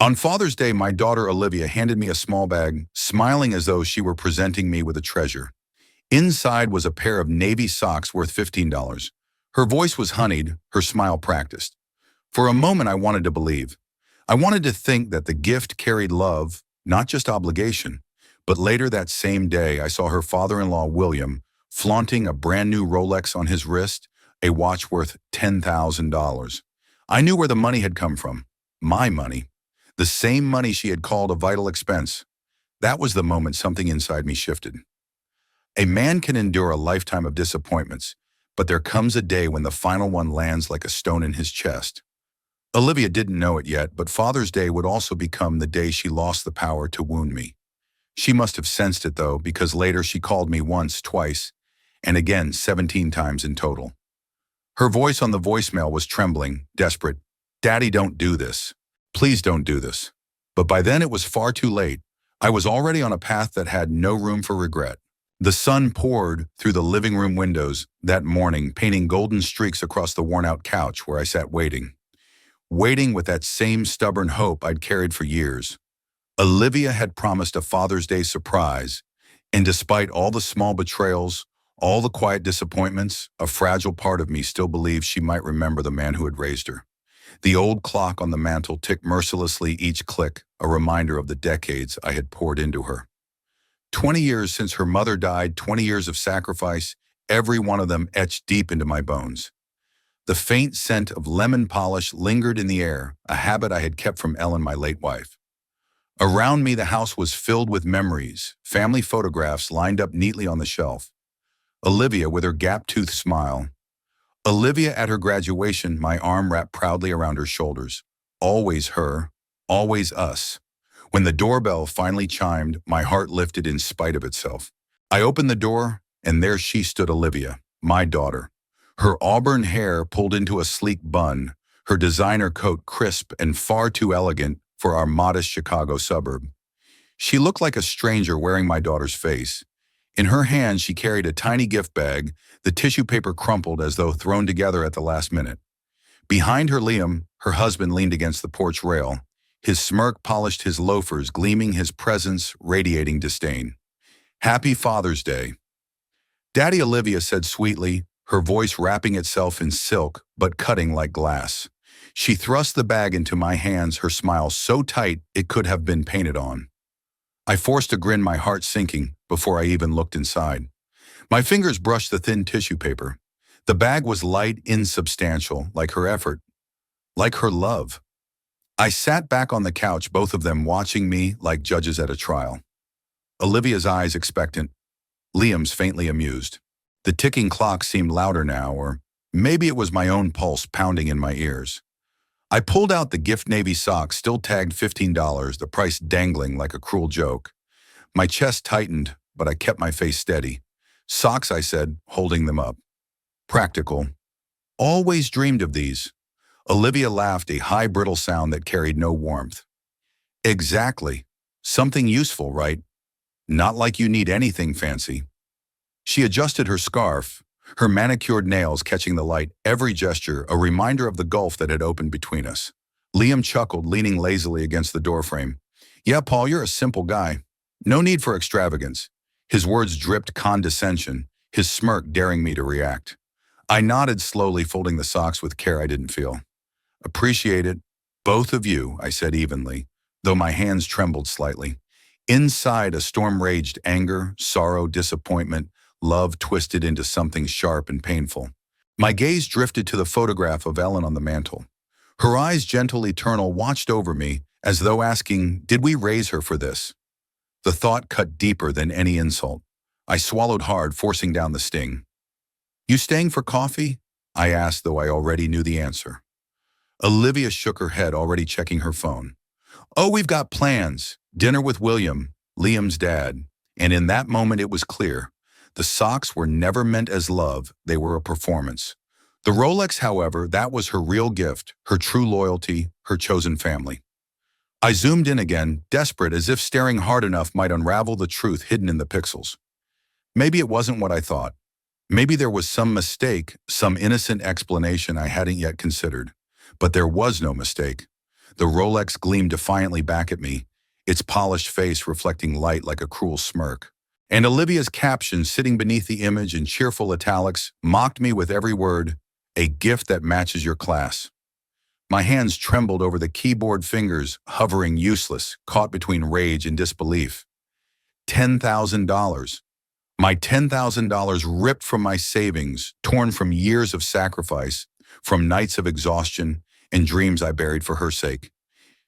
On Father's Day, my daughter Olivia handed me a small bag, smiling as though she were presenting me with a treasure. Inside was a pair of navy socks worth $15. Her voice was honeyed, her smile practiced. For a moment, I wanted to believe. I wanted to think that the gift carried love, not just obligation. But later that same day, I saw her father-in-law, William, flaunting a brand new Rolex on his wrist, a watch worth $10,000. I knew where the money had come from. My money. The same money she had called a vital expense. That was the moment something inside me shifted. A man can endure a lifetime of disappointments, but there comes a day when the final one lands like a stone in his chest. Olivia didn't know it yet, but Father's Day would also become the day she lost the power to wound me. She must have sensed it, though, because later she called me once, twice, and again 17 times in total. Her voice on the voicemail was trembling, desperate. "Daddy, don't do this. Please don't do this." But by then it was far too late. I was already on a path that had no room for regret. The sun poured through the living room windows that morning, painting golden streaks across the worn-out couch where I sat waiting. Waiting with that same stubborn hope I'd carried for years. Olivia had promised a Father's Day surprise, and despite all the small betrayals, all the quiet disappointments, a fragile part of me still believed she might remember the man who had raised her. The old clock on the mantel ticked mercilessly, each click a reminder of the decades I had poured into her. 20 years since her mother died, 20 years of sacrifice, every one of them etched deep into my bones. The faint scent of lemon polish lingered in the air, a habit I had kept from Ellen, my late wife. Around me, the house was filled with memories, family photographs lined up neatly on the shelf. Olivia with her gap-toothed smile. Olivia at her graduation, my arm wrapped proudly around her shoulders. Always her, always us. When the doorbell finally chimed, my heart lifted in spite of itself. I opened the door, and there she stood, Olivia, my daughter. Her auburn hair pulled into a sleek bun, her designer coat crisp and far too elegant for our modest Chicago suburb. She looked like a stranger wearing my daughter's face. In her hand, she carried a tiny gift bag, the tissue paper crumpled as though thrown together at the last minute. Behind her, Liam, her husband, leaned against the porch rail. His smirk polished his loafers, gleaming, his presence radiating disdain. "Happy Father's Day." "Daddy," Olivia said sweetly, her voice wrapping itself in silk but cutting like glass. She thrust the bag into my hands, her smile so tight it could have been painted on. I forced a grin, my heart sinking, before I even looked inside. My fingers brushed the thin tissue paper. The bag was light, insubstantial, like her effort, like her love. I sat back on the couch, both of them watching me like judges at a trial. Olivia's eyes expectant, Liam's faintly amused. The ticking clock seemed louder now, or maybe it was my own pulse pounding in my ears. I pulled out the gift navy socks, still tagged $15, the price dangling like a cruel joke. My chest tightened, but I kept my face steady. "Socks," I said, holding them up. "Practical. Always dreamed of these." Olivia laughed, a high, brittle sound that carried no warmth. "Exactly. Something useful, right? Not like you need anything fancy." She adjusted her scarf, her manicured nails catching the light, every gesture a reminder of the gulf that had opened between us. Liam chuckled, leaning lazily against the doorframe. "Yeah, Paul, you're a simple guy. No need for extravagance." His words dripped condescension, his smirk daring me to react. I nodded slowly, folding the socks with care I didn't feel. "Appreciate it. Both of you," I said evenly, though my hands trembled slightly. Inside, a storm raged, anger, sorrow, disappointment, love twisted into something sharp and painful. My gaze drifted to the photograph of Ellen on the mantel. Her eyes, gentle, eternal, watched over me, as though asking, did we raise her for this? The thought cut deeper than any insult. I swallowed hard, forcing down the sting. "You staying for coffee?" I asked, though I already knew the answer. Olivia shook her head, already checking her phone. "Oh, we've got plans. Dinner with William, Liam's dad." And in that moment it was clear. The socks were never meant as love, they were a performance. The Rolex, however, that was her real gift, her true loyalty, her chosen family. I zoomed in again, desperate, as if staring hard enough might unravel the truth hidden in the pixels. Maybe it wasn't what I thought. Maybe there was some mistake, some innocent explanation I hadn't yet considered. But there was no mistake. The Rolex gleamed defiantly back at me, its polished face reflecting light like a cruel smirk. And Olivia's caption sitting beneath the image in cheerful italics mocked me with every word, a gift that matches your class. My hands trembled over the keyboard fingers, hovering useless, caught between rage and disbelief. $10,000. My $10,000 ripped from my savings, torn from years of sacrifice, from nights of exhaustion and dreams I buried for her sake.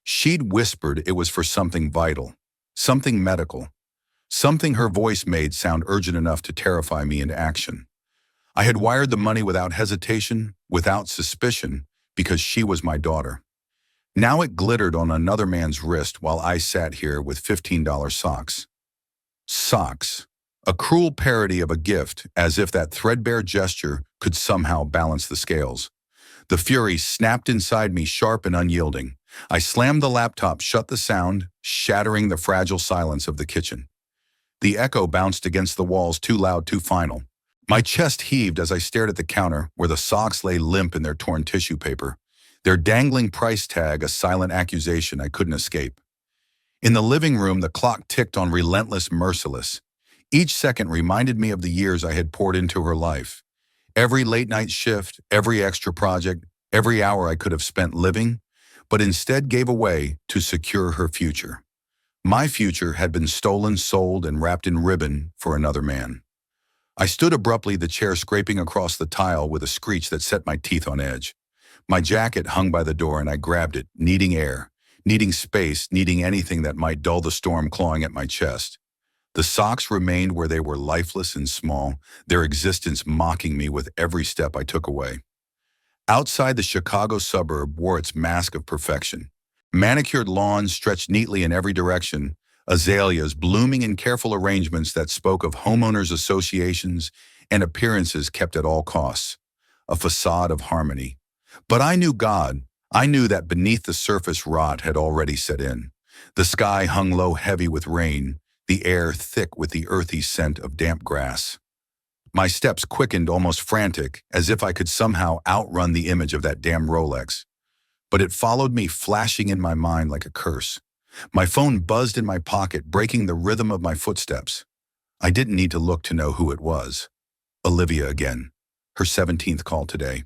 She'd whispered it was for something vital, something medical, something her voice made sound urgent enough to terrify me into action. I had wired the money without hesitation, without suspicion, because she was my daughter. Now it glittered on another man's wrist while I sat here with $15 socks. Socks. A cruel parody of a gift, as if that threadbare gesture could somehow balance the scales. The fury snapped inside me, sharp and unyielding. I slammed the laptop, shut the sound, shattering the fragile silence of the kitchen. The echo bounced against the walls, too loud, too final. My chest heaved as I stared at the counter, where the socks lay limp in their torn tissue paper, their dangling price tag a silent accusation I couldn't escape. In the living room, the clock ticked on relentless, merciless. Each second reminded me of the years I had poured into her life. Every late-night shift, every extra project, every hour I could have spent living, but instead gave away to secure her future. My future had been stolen, sold, and wrapped in ribbon for another man. I stood abruptly, the chair scraping across the tile with a screech that set my teeth on edge. My jacket hung by the door and I grabbed it, needing air, needing space, needing anything that might dull the storm clawing at my chest. The socks remained where they were, lifeless and small, their existence mocking me with every step I took away. Outside, the Chicago suburb wore its mask of perfection. Manicured lawns stretched neatly in every direction, azaleas blooming in careful arrangements that spoke of homeowners associations and appearances kept at all costs. A facade of harmony. But I knew God. I knew that beneath the surface rot had already set in. The sky hung low, heavy with rain, the air thick with the earthy scent of damp grass. My steps quickened, almost frantic, as if I could somehow outrun the image of that damn Rolex. But it followed me, flashing in my mind like a curse. My phone buzzed in my pocket, breaking the rhythm of my footsteps. I didn't need to look to know who it was. Olivia again. Her 17th call today.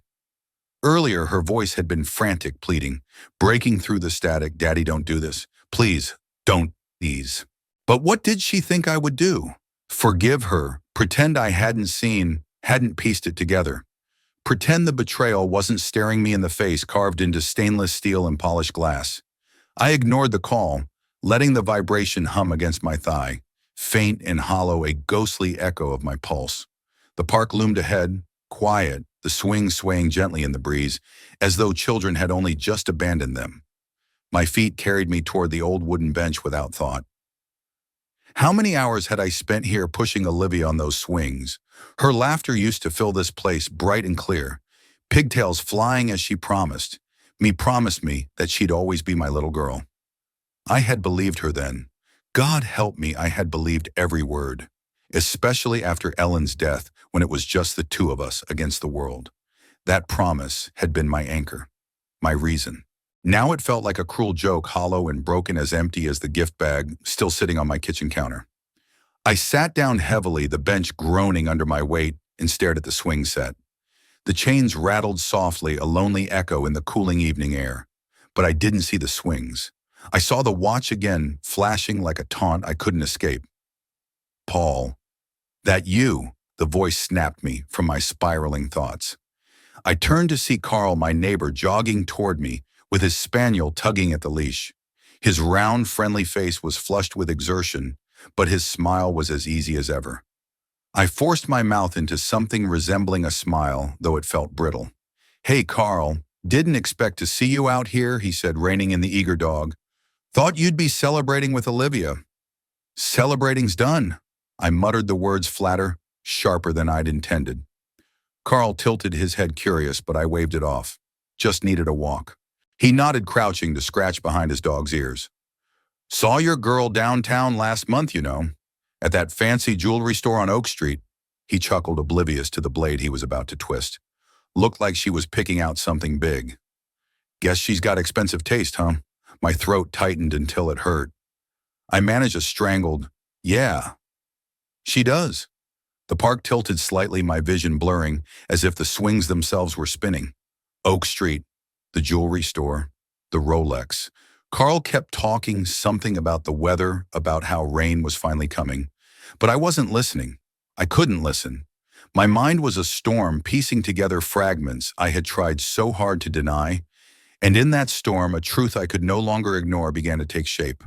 Earlier, her voice had been frantic, pleading, breaking through the static. Daddy, don't do this. Please, don't, please. But what did she think I would do? Forgive her, pretend I hadn't seen, hadn't pieced it together. Pretend the betrayal wasn't staring me in the face, carved into stainless steel and polished glass. I ignored the call, letting the vibration hum against my thigh, faint and hollow, a ghostly echo of my pulse. The park loomed ahead, quiet, the swing swaying gently in the breeze, as though children had only just abandoned them. My feet carried me toward the old wooden bench without thought. How many hours had I spent here pushing Olivia on those swings? Her laughter used to fill this place bright and clear, pigtails flying as she promised me that she'd always be my little girl. I had believed her then. God help me, I had believed every word, especially after Ellen's death, when it was just the two of us against the world. That promise had been my anchor, my reason. Now it felt like a cruel joke, hollow and broken, as empty as the gift bag still sitting on my kitchen counter. I sat down heavily, the bench groaning under my weight, and stared at the swing set. The chains rattled softly, a lonely echo in the cooling evening air. But I didn't see the swings. I saw the watch again, flashing like a taunt I couldn't escape. Paul. That you? The voice snapped me from my spiraling thoughts. I turned to see Carl, my neighbor, jogging toward me, with his spaniel tugging at the leash. His round, friendly face was flushed with exertion, but his smile was as easy as ever. I forced my mouth into something resembling a smile, though it felt brittle. "Hey, Carl, didn't expect to see you out here," he said, reining in the eager dog. "Thought you'd be celebrating with Olivia." "Celebrating's done." I muttered the words flatter, sharper than I'd intended. Carl tilted his head, curious, but I waved it off. Just needed a walk. He nodded, crouching to scratch behind his dog's ears. "Saw your girl downtown last month, you know, at that fancy jewelry store on Oak Street." He chuckled, oblivious to the blade he was about to twist. "Looked like she was picking out something big." "Guess she's got expensive taste, huh?" My throat tightened until it hurt. I managed a strangled, "Yeah, she does." The park tilted slightly, my vision blurring, as if the swings themselves were spinning. Oak Street, the jewelry store, the Rolex. Carl kept talking something about the weather, about how rain was finally coming. But I wasn't listening. I couldn't listen. My mind was a storm piecing together fragments I had tried so hard to deny, and in that storm, a truth I could no longer ignore began to take shape.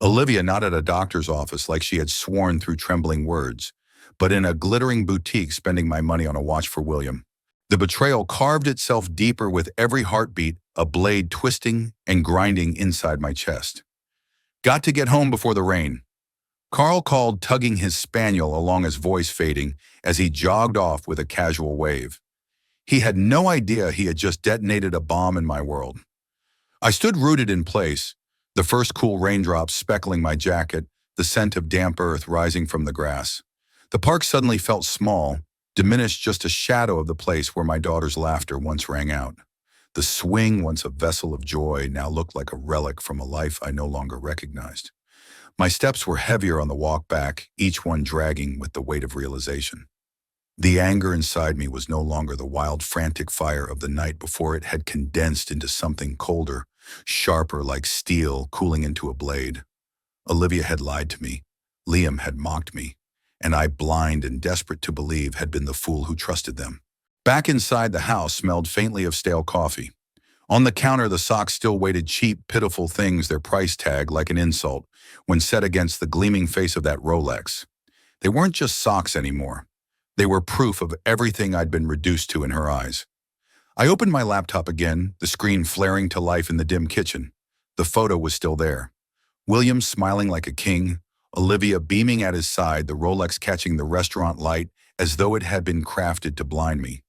Olivia not at a doctor's office like she had sworn through trembling words, but in a glittering boutique spending my money on a watch for William. The betrayal carved itself deeper with every heartbeat, a blade twisting and grinding inside my chest. Got to get home before the rain. Carl called, tugging his spaniel along, his voice fading as he jogged off with a casual wave. He had no idea he had just detonated a bomb in my world. I stood rooted in place, the first cool raindrops speckling my jacket, the scent of damp earth rising from the grass. The park suddenly felt small, diminished, just a shadow of the place where my daughter's laughter once rang out. The swing, once a vessel of joy, now looked like a relic from a life I no longer recognized. My steps were heavier on the walk back, each one dragging with the weight of realization. The anger inside me was no longer the wild, frantic fire of the night before. It had condensed into something colder, sharper, like steel cooling into a blade. Olivia had lied to me. Liam had mocked me. And I, blind and desperate to believe, had been the fool who trusted them. Back inside, the house smelled faintly of stale coffee. On the counter, the socks still waited, cheap, pitiful things, their price tag like an insult, when set against the gleaming face of that Rolex. They weren't just socks anymore. They were proof of everything I'd been reduced to in her eyes. I opened my laptop again, the screen flaring to life in the dim kitchen. The photo was still there. William smiling like a king, Olivia beaming at his side, the Rolex catching the restaurant light as though it had been crafted to blind me.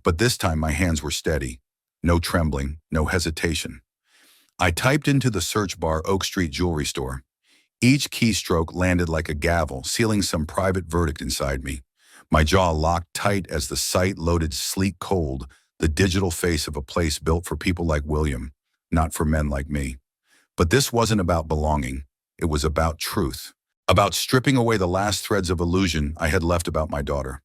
But this time my hands were steady. No trembling, no hesitation. I typed into the search bar Oak Street Jewelry Store. Each keystroke landed like a gavel, sealing some private verdict inside me. My jaw locked tight as the site loaded, sleek cold, the digital face of a place built for people like William, not for men like me. But this wasn't about belonging. It was about truth. About stripping away the last threads of illusion I had left about my daughter.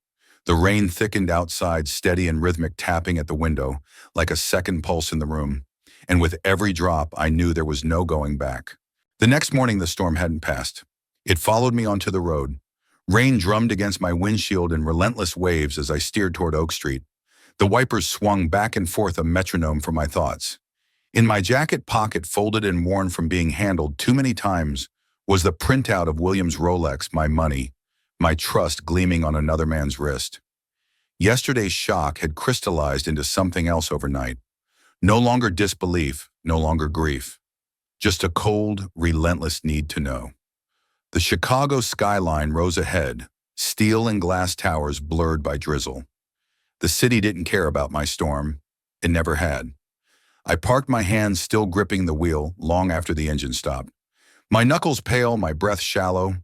The rain thickened outside, steady and rhythmic tapping at the window, like a second pulse in the room. And with every drop, I knew there was no going back. The next morning, the storm hadn't passed. It followed me onto the road. Rain drummed against my windshield in relentless waves as I steered toward Oak Street. The wipers swung back and forth, a metronome for my thoughts. In my jacket pocket, folded and worn from being handled too many times, was the printout of William's Rolex, my money, my trust gleaming on another man's wrist. Yesterday's shock had crystallized into something else overnight. No longer disbelief, no longer grief. Just a cold, relentless need to know. The Chicago skyline rose ahead, steel and glass towers blurred by drizzle. The city didn't care about my storm. It never had. I parked, my hands still gripping the wheel long after the engine stopped. My knuckles pale, my breath shallow.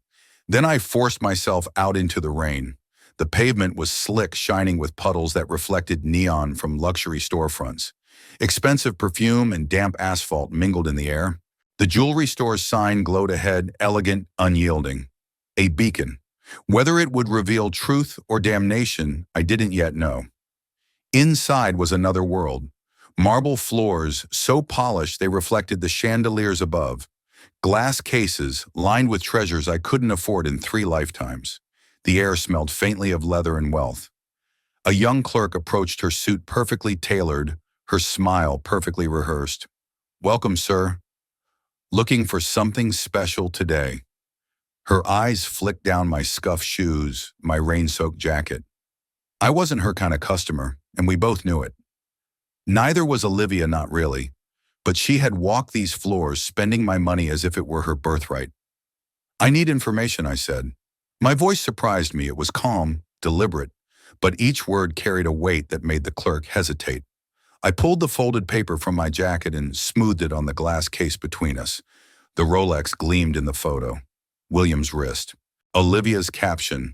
Then I forced myself out into the rain. The pavement was slick, shining with puddles that reflected neon from luxury storefronts. Expensive perfume and damp asphalt mingled in the air. The jewelry store's sign glowed ahead, elegant, unyielding. A beacon. Whether it would reveal truth or damnation, I didn't yet know. Inside was another world. Marble floors, so polished they reflected the chandeliers above. Glass cases, lined with treasures I couldn't afford in 3 lifetimes. The air smelled faintly of leather and wealth. A young clerk approached, her suit perfectly tailored, her smile perfectly rehearsed. "Welcome, sir. Looking for something special today?" Her eyes flicked down my scuffed shoes, my rain-soaked jacket. I wasn't her kind of customer, and we both knew it. Neither was Olivia, not really. But she had walked these floors, spending my money as if it were her birthright. "I need information," I said. My voice surprised me. It was calm, deliberate, but each word carried a weight that made the clerk hesitate. I pulled the folded paper from my jacket and smoothed it on the glass case between us. The Rolex gleamed in the photo. William's wrist. Olivia's caption,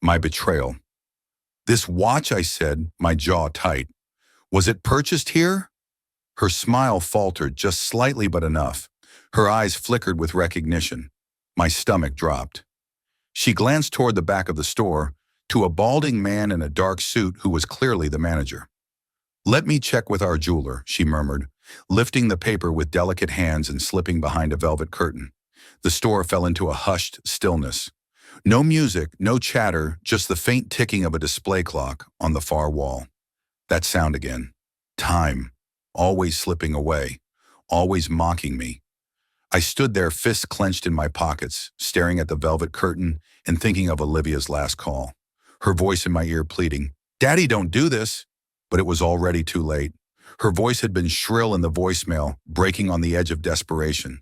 "My betrayal." "This watch," I said, my jaw tight. "Was it purchased here?" Her smile faltered just slightly, but enough. Her eyes flickered with recognition. My stomach dropped. She glanced toward the back of the store, to a balding man in a dark suit who was clearly the manager. "Let me check with our jeweler," she murmured, lifting the paper with delicate hands and slipping behind a velvet curtain. The store fell into a hushed stillness. No music, no chatter, just the faint ticking of a display clock on the far wall. That sound again. Time. Always slipping away. Always mocking me. I stood there, fists clenched in my pockets, staring at the velvet curtain and thinking of Olivia's last call. Her voice in my ear pleading, "Daddy, don't do this." But it was already too late. Her voice had been shrill in the voicemail, breaking on the edge of desperation.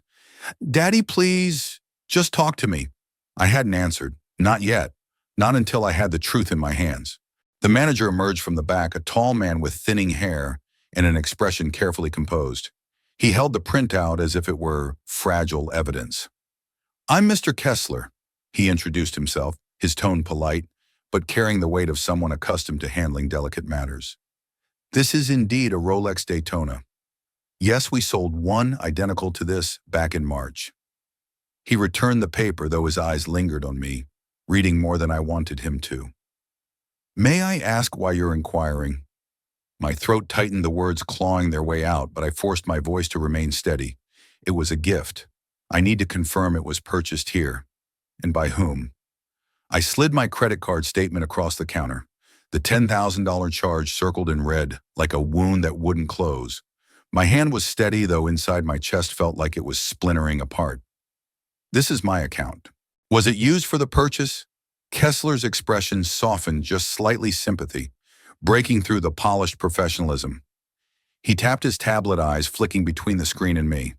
"Daddy, please, just talk to me." I hadn't answered. Not yet. Not until I had the truth in my hands. The manager emerged from the back, a tall man with thinning hair and an expression carefully composed. He held the printout as if it were fragile evidence. "I'm Mr. Kessler," he introduced himself, his tone polite, but carrying the weight of someone accustomed to handling delicate matters. "This is indeed a Rolex Daytona. Yes, we sold one identical to this back in March." He returned the paper, though his eyes lingered on me, reading more than I wanted him to. "May I ask why you're inquiring?" My throat tightened, the words clawing their way out, but I forced my voice to remain steady. "It was a gift. I need to confirm it was purchased here. And by whom?" I slid my credit card statement across the counter. The $10,000 charge circled in red, like a wound that wouldn't close. My hand was steady, though inside my chest felt like it was splintering apart. "This is my account." "Was it used for the purchase?" Kessler's expression softened just slightly, sympathy, breaking through the polished professionalism. He tapped his tablet, eyes flicking between the screen and me.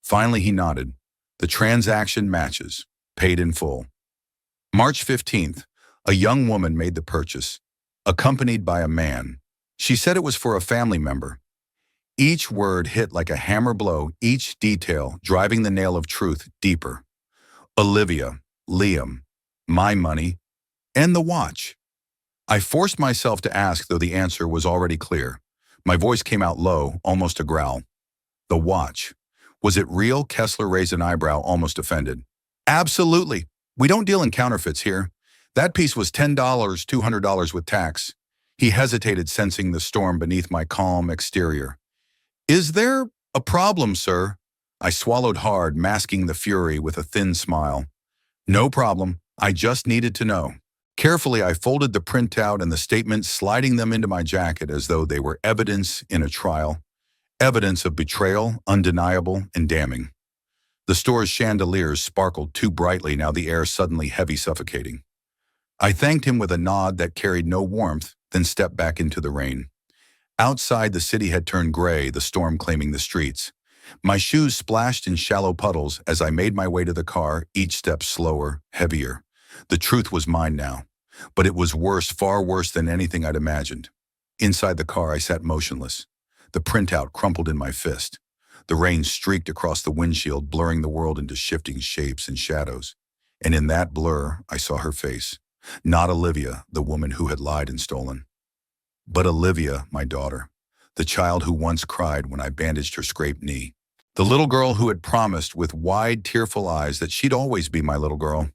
Finally, he nodded. "The transaction matches. Paid in full." March 15th, a young woman made the purchase, accompanied by a man. She said it was for a family member. Each word hit like a hammer blow, each detail driving the nail of truth deeper. Olivia, Liam, my money, and the watch. I forced myself to ask, though the answer was already clear. My voice came out low, almost a growl. "The watch. Was it real?" Kessler raised an eyebrow, almost offended. "Absolutely. We don't deal in counterfeits here. That piece was $10, $200 with tax." He hesitated, sensing the storm beneath my calm exterior. "Is there a problem, sir?" I swallowed hard, masking the fury with a thin smile. "No problem. I just needed to know." Carefully, I folded the printout and the statement, sliding them into my jacket as though they were evidence in a trial. Evidence of betrayal, undeniable and damning. The store's chandeliers sparkled too brightly, now the air suddenly heavy, suffocating. I thanked him with a nod that carried no warmth, then stepped back into the rain. Outside, the city had turned gray, the storm claiming the streets. My shoes splashed in shallow puddles as I made my way to the car, each step slower, heavier. The truth was mine now, but it was worse, far worse than anything I'd imagined. Inside the car, I sat motionless, the printout crumpled in my fist. The rain streaked across the windshield, blurring the world into shifting shapes and shadows. And in that blur, I saw her face. Not Olivia, the woman who had lied and stolen, but Olivia, my daughter, the child who once cried when I bandaged her scraped knee. The little girl who had promised with wide, tearful eyes that she'd always be my little girl.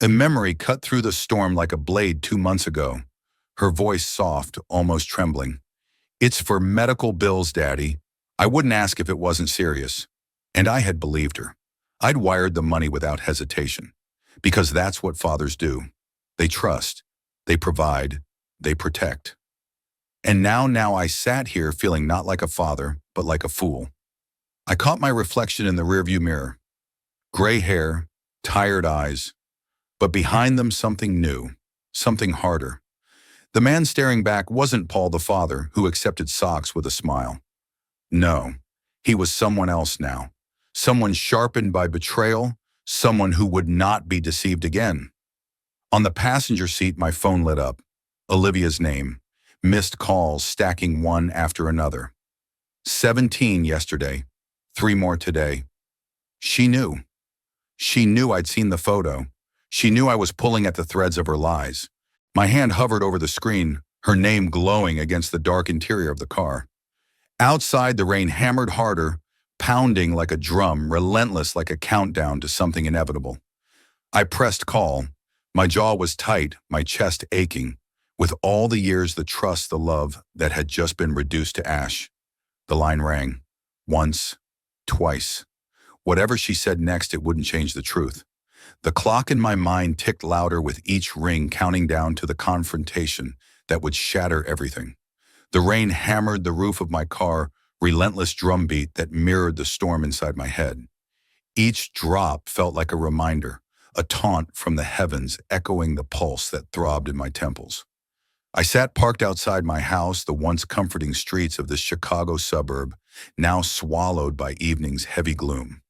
A memory cut through the storm like a blade 2 months ago, her voice soft, almost trembling. "It's for medical bills, Daddy." I wouldn't ask if it wasn't serious. And I had believed her. I'd wired the money without hesitation, because that's what fathers do. They trust, they provide, they protect. And now I sat here feeling not like a father, but like a fool. I caught my reflection in the rearview mirror. Gray hair, tired eyes, but behind them something new, something harder. The man staring back wasn't Paul the father who accepted socks with a smile. No, he was someone else now. Someone sharpened by betrayal, someone who would not be deceived again. On the passenger seat, my phone lit up. Olivia's name. Missed calls stacking one after another. 17 yesterday. 3 more today. She knew. She knew I'd seen the photo. She knew I was pulling at the threads of her lies. My hand hovered over the screen, her name glowing against the dark interior of the car. Outside, the rain hammered harder, pounding like a drum, relentless like a countdown to something inevitable. I pressed call. My jaw was tight, my chest aching, with all the years, the trust, the love that had just been reduced to ash. The line rang. Once, twice. Whatever she said next, it wouldn't change the truth. The clock in my mind ticked louder with each ring, counting down to the confrontation that would shatter everything. The rain hammered the roof of my car, relentless drumbeat that mirrored the storm inside my head. Each drop felt like a reminder, a taunt from the heavens echoing the pulse that throbbed in my temples. I sat parked outside my house, the once comforting streets of this Chicago suburb, now swallowed by evening's heavy gloom.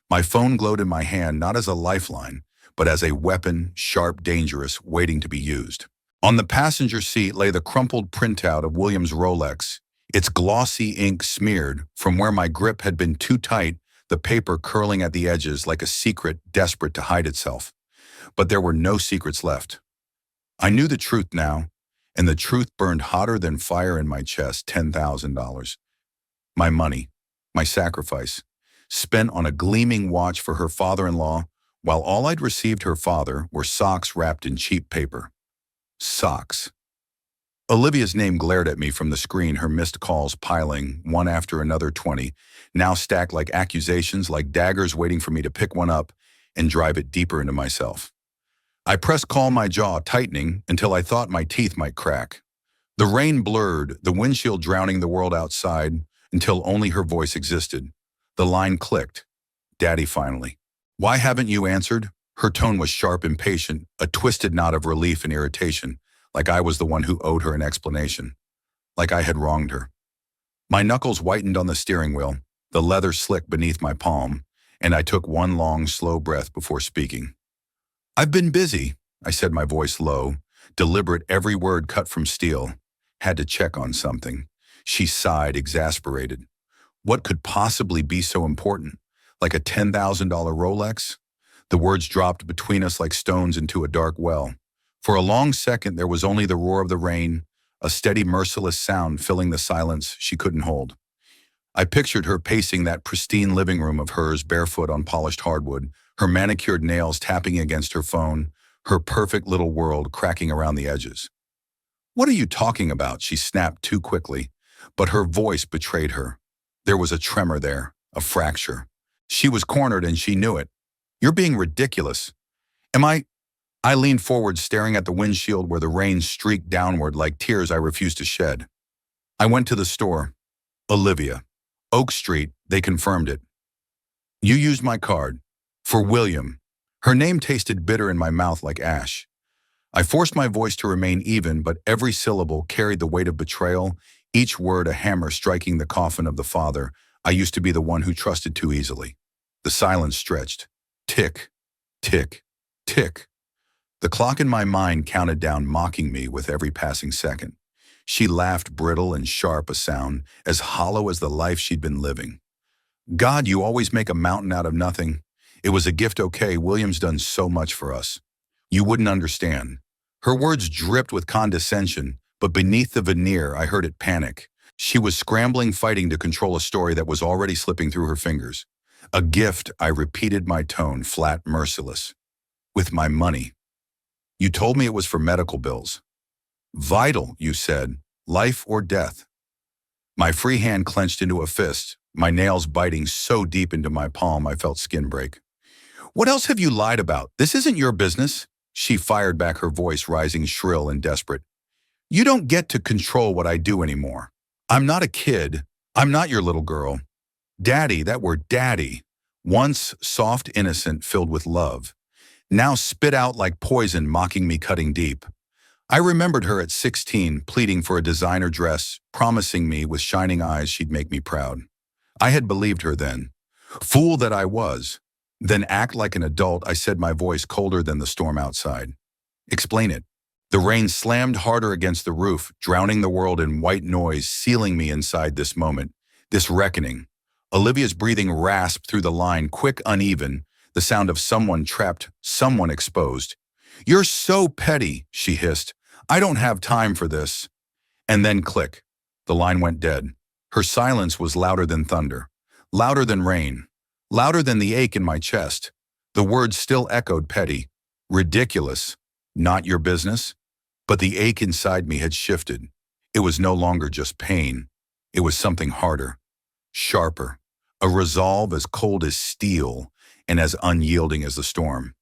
My phone glowed in my hand not as a lifeline, but as a weapon, sharp, dangerous, waiting to be used. On the passenger seat lay the crumpled printout of William's Rolex, its glossy ink smeared from where my grip had been too tight, the paper curling at the edges like a secret desperate to hide itself. But there were no secrets left. I knew the truth now, and the truth burned hotter than fire in my chest. $10,000. My money, my sacrifice, spent on a gleaming watch for her father-in-law, while all I'd received her father were socks wrapped in cheap paper. Socks. Olivia's name glared at me from the screen, her missed calls piling, one after another 20, now stacked like accusations, like daggers waiting for me to pick one up and drive it deeper into myself. I pressed call, my jaw tightening until I thought my teeth might crack. The rain blurred, the windshield drowning the world outside, until only her voice existed. The line clicked. Daddy, finally. Why haven't you answered? Her tone was sharp, impatient, a twisted knot of relief and irritation, like I was the one who owed her an explanation, like I had wronged her. My knuckles whitened on the steering wheel, the leather slick beneath my palm, and I took one long, slow breath before speaking. I've been busy, I said, my voice low, deliberate, every word cut from steel. Had to check on something. She sighed, exasperated. What could possibly be so important? Like a $10,000 Rolex? The words dropped between us like stones into a dark well. For a long second, there was only the roar of the rain, a steady, merciless sound filling the silence she couldn't hold. I pictured her pacing that pristine living room of hers, barefoot on polished hardwood, her manicured nails tapping against her phone, her perfect little world cracking around the edges. What are you talking about? She snapped too quickly, but her voice betrayed her. There was a tremor there, a fracture. She was cornered and she knew it. You're being ridiculous. Am I? I leaned forward, staring at the windshield where the rain streaked downward like tears I refused to shed. I went to the store. Olivia. Oak Street, they confirmed it. You used my card. For William. Her name tasted bitter in my mouth like ash. I forced my voice to remain even, but every syllable carried the weight of betrayal, each word a hammer striking the coffin of the father I used to be, the one who trusted too easily. The silence stretched. Tick, tick, tick. The clock in my mind counted down, mocking me with every passing second. She laughed, brittle and sharp a sound, as hollow as the life she'd been living. God, you always make a mountain out of nothing. It was a gift, okay? William's done so much for us. You wouldn't understand. Her words dripped with condescension, but beneath the veneer, I heard it panic. She was scrambling, fighting to control a story that was already slipping through her fingers. A gift, I repeated, my tone flat, merciless. With my money. You told me it was for medical bills. Vital, you said. Life or death. My free hand clenched into a fist, my nails biting so deep into my palm I felt skin break. What else have you lied about? This isn't your business. She fired back, her voice rising shrill and desperate. You don't get to control what I do anymore. I'm not a kid. I'm not your little girl. Daddy, that word daddy, once soft, innocent, filled with love, now spit out like poison, mocking me, cutting deep. I remembered her at 16, pleading for a designer dress, promising me with shining eyes she'd make me proud. I had believed her then. Fool that I was. Then act like an adult, I said, my voice colder than the storm outside. Explain it. The rain slammed harder against the roof, drowning the world in white noise, sealing me inside this moment, this reckoning. Olivia's breathing rasped through the line, quick, uneven, the sound of someone trapped, someone exposed. You're so petty, she hissed. I don't have time for this. And then click. The line went dead. Her silence was louder than thunder, louder than rain, louder than the ache in my chest. The words still echoed petty, ridiculous, not your business. But the ache inside me had shifted. It was no longer just pain. It was something harder, sharper, a resolve as cold as steel and as unyielding as the storm.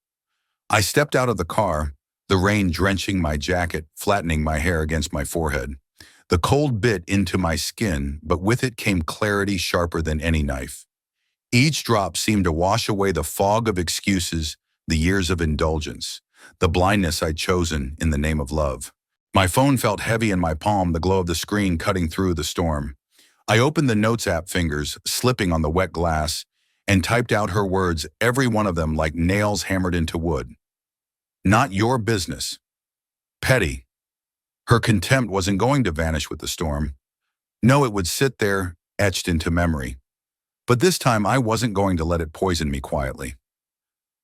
I stepped out of the car, the rain drenching my jacket, flattening my hair against my forehead. The cold bit into my skin, but with it came clarity sharper than any knife. Each drop seemed to wash away the fog of excuses, the years of indulgence, the blindness I'd chosen in the name of love. My phone felt heavy in my palm, the glow of the screen cutting through the storm. I opened the Notes app, fingers slipping on the wet glass, and typed out her words, every one of them like nails hammered into wood. Not your business. Petty. Her contempt wasn't going to vanish with the storm. No, it would sit there, etched into memory. But this time I wasn't going to let it poison me quietly.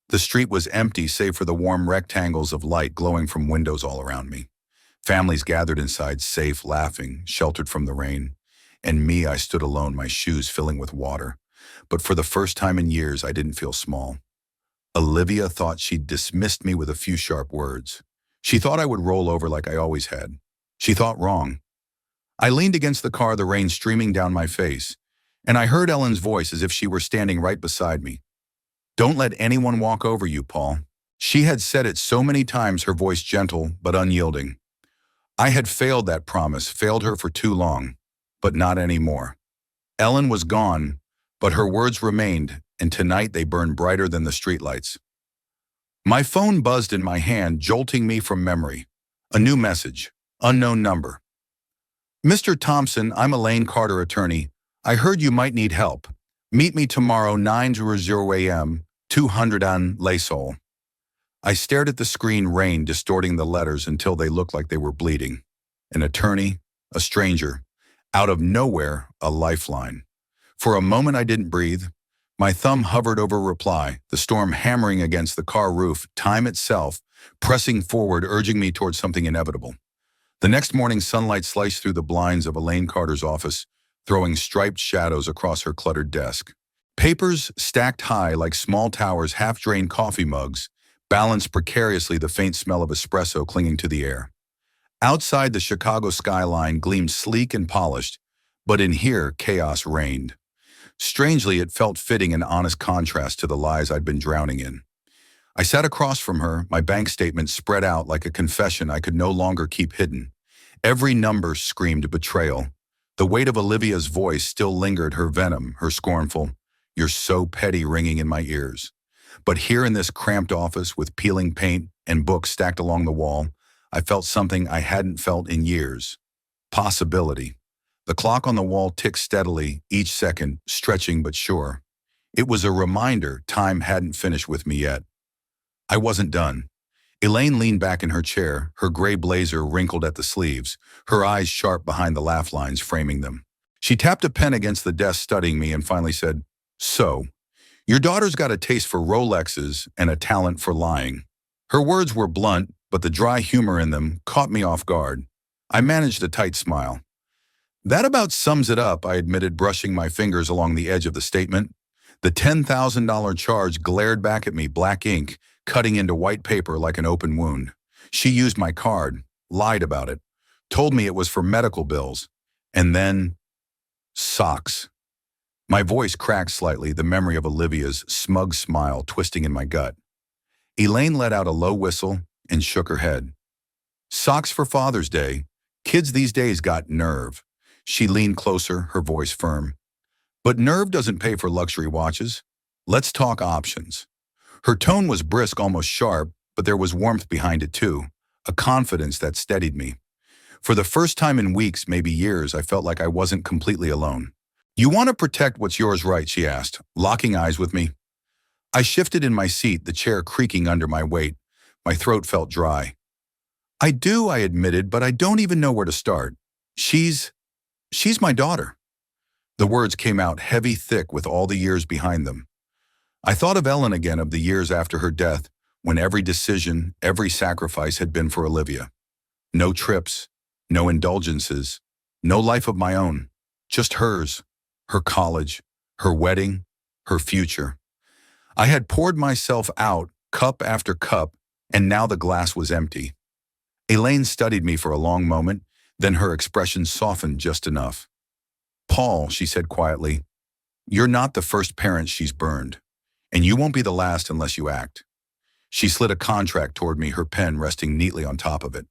The street was empty save for the warm rectangles of light glowing from windows all around me. Families gathered inside, safe, laughing, sheltered from the rain. And me, I stood alone, my shoes filling with water. But for the first time in years, I didn't feel small. Olivia thought she'd dismissed me with a few sharp words. She thought I would roll over like I always had. She thought wrong. I leaned against the car, the rain streaming down my face, and I heard Ellen's voice as if she were standing right beside me. Don't let anyone walk over you, Paul. She had said it so many times, her voice gentle but unyielding. I had failed that promise, failed her for too long, but not anymore. Ellen was gone, but her words remained, and tonight they burned brighter than the streetlights. My phone buzzed in my hand, jolting me from memory. A new message, unknown number. Mr. Thompson, I'm Elaine Carter, attorney. I heard you might need help. Meet me tomorrow, 9:00 a.m., 200 on Le Sol. I stared at the screen, rain distorting the letters until they looked like they were bleeding. An attorney, a stranger, out of nowhere, a lifeline. For a moment I didn't breathe. My thumb hovered over reply, the storm hammering against the car roof, time itself, pressing forward, urging me towards something inevitable. The next morning, sunlight sliced through the blinds of Elaine Carter's office, throwing striped shadows across her cluttered desk. Papers stacked high like small towers, half-drained coffee mugs, balanced precariously, the faint smell of espresso clinging to the air. Outside, the Chicago skyline gleamed sleek and polished, but in here, chaos reigned. Strangely, it felt fitting, an honest contrast to the lies I'd been drowning in. I sat across from her, my bank statement spread out like a confession I could no longer keep hidden. Every number screamed betrayal. The weight of Olivia's voice still lingered, her venom, her scornful, "You're so petty," ringing in my ears. But here in this cramped office with peeling paint and books stacked along the wall, I felt something I hadn't felt in years. Possibility. The clock on the wall ticked steadily, each second, stretching but sure. It was a reminder time hadn't finished with me yet. I wasn't done. Elaine leaned back in her chair, her gray blazer wrinkled at the sleeves, her eyes sharp behind the laugh lines framing them. She tapped a pen against the desk, studying me, and finally said, "So, your daughter's got a taste for Rolexes and a talent for lying." Her words were blunt, but the dry humor in them caught me off guard. I managed a tight smile. "That about sums it up," I admitted, brushing my fingers along the edge of the statement. The $10,000 charge glared back at me, black ink, cutting into white paper like an open wound. She used my card, lied about it, told me it was for medical bills, and then socks. My voice cracked slightly, the memory of Olivia's smug smile twisting in my gut. Elaine let out a low whistle and shook her head. "Socks for Father's Day. Kids these days got nerve." She leaned closer, her voice firm. "But nerve doesn't pay for luxury watches. Let's talk options." Her tone was brisk, almost sharp, but there was warmth behind it too, a confidence that steadied me. For the first time in weeks, maybe years, I felt like I wasn't completely alone. "You want to protect what's yours, right?" she asked, locking eyes with me. I shifted in my seat, the chair creaking under my weight. My throat felt dry. "I do," I admitted, "but I don't even know where to start. She's my daughter." The words came out heavy, thick, with all the years behind them. I thought of Ellen again, of the years after her death, when every decision, every sacrifice had been for Olivia. No trips, no indulgences, no life of my own, just hers, her college, her wedding, her future. I had poured myself out, cup after cup, and now the glass was empty. Elaine studied me for a long moment, then her expression softened just enough. "Paul," she said quietly, "you're not the first parent she's burned, and you won't be the last unless you act." She slid a contract toward me, her pen resting neatly on top of it.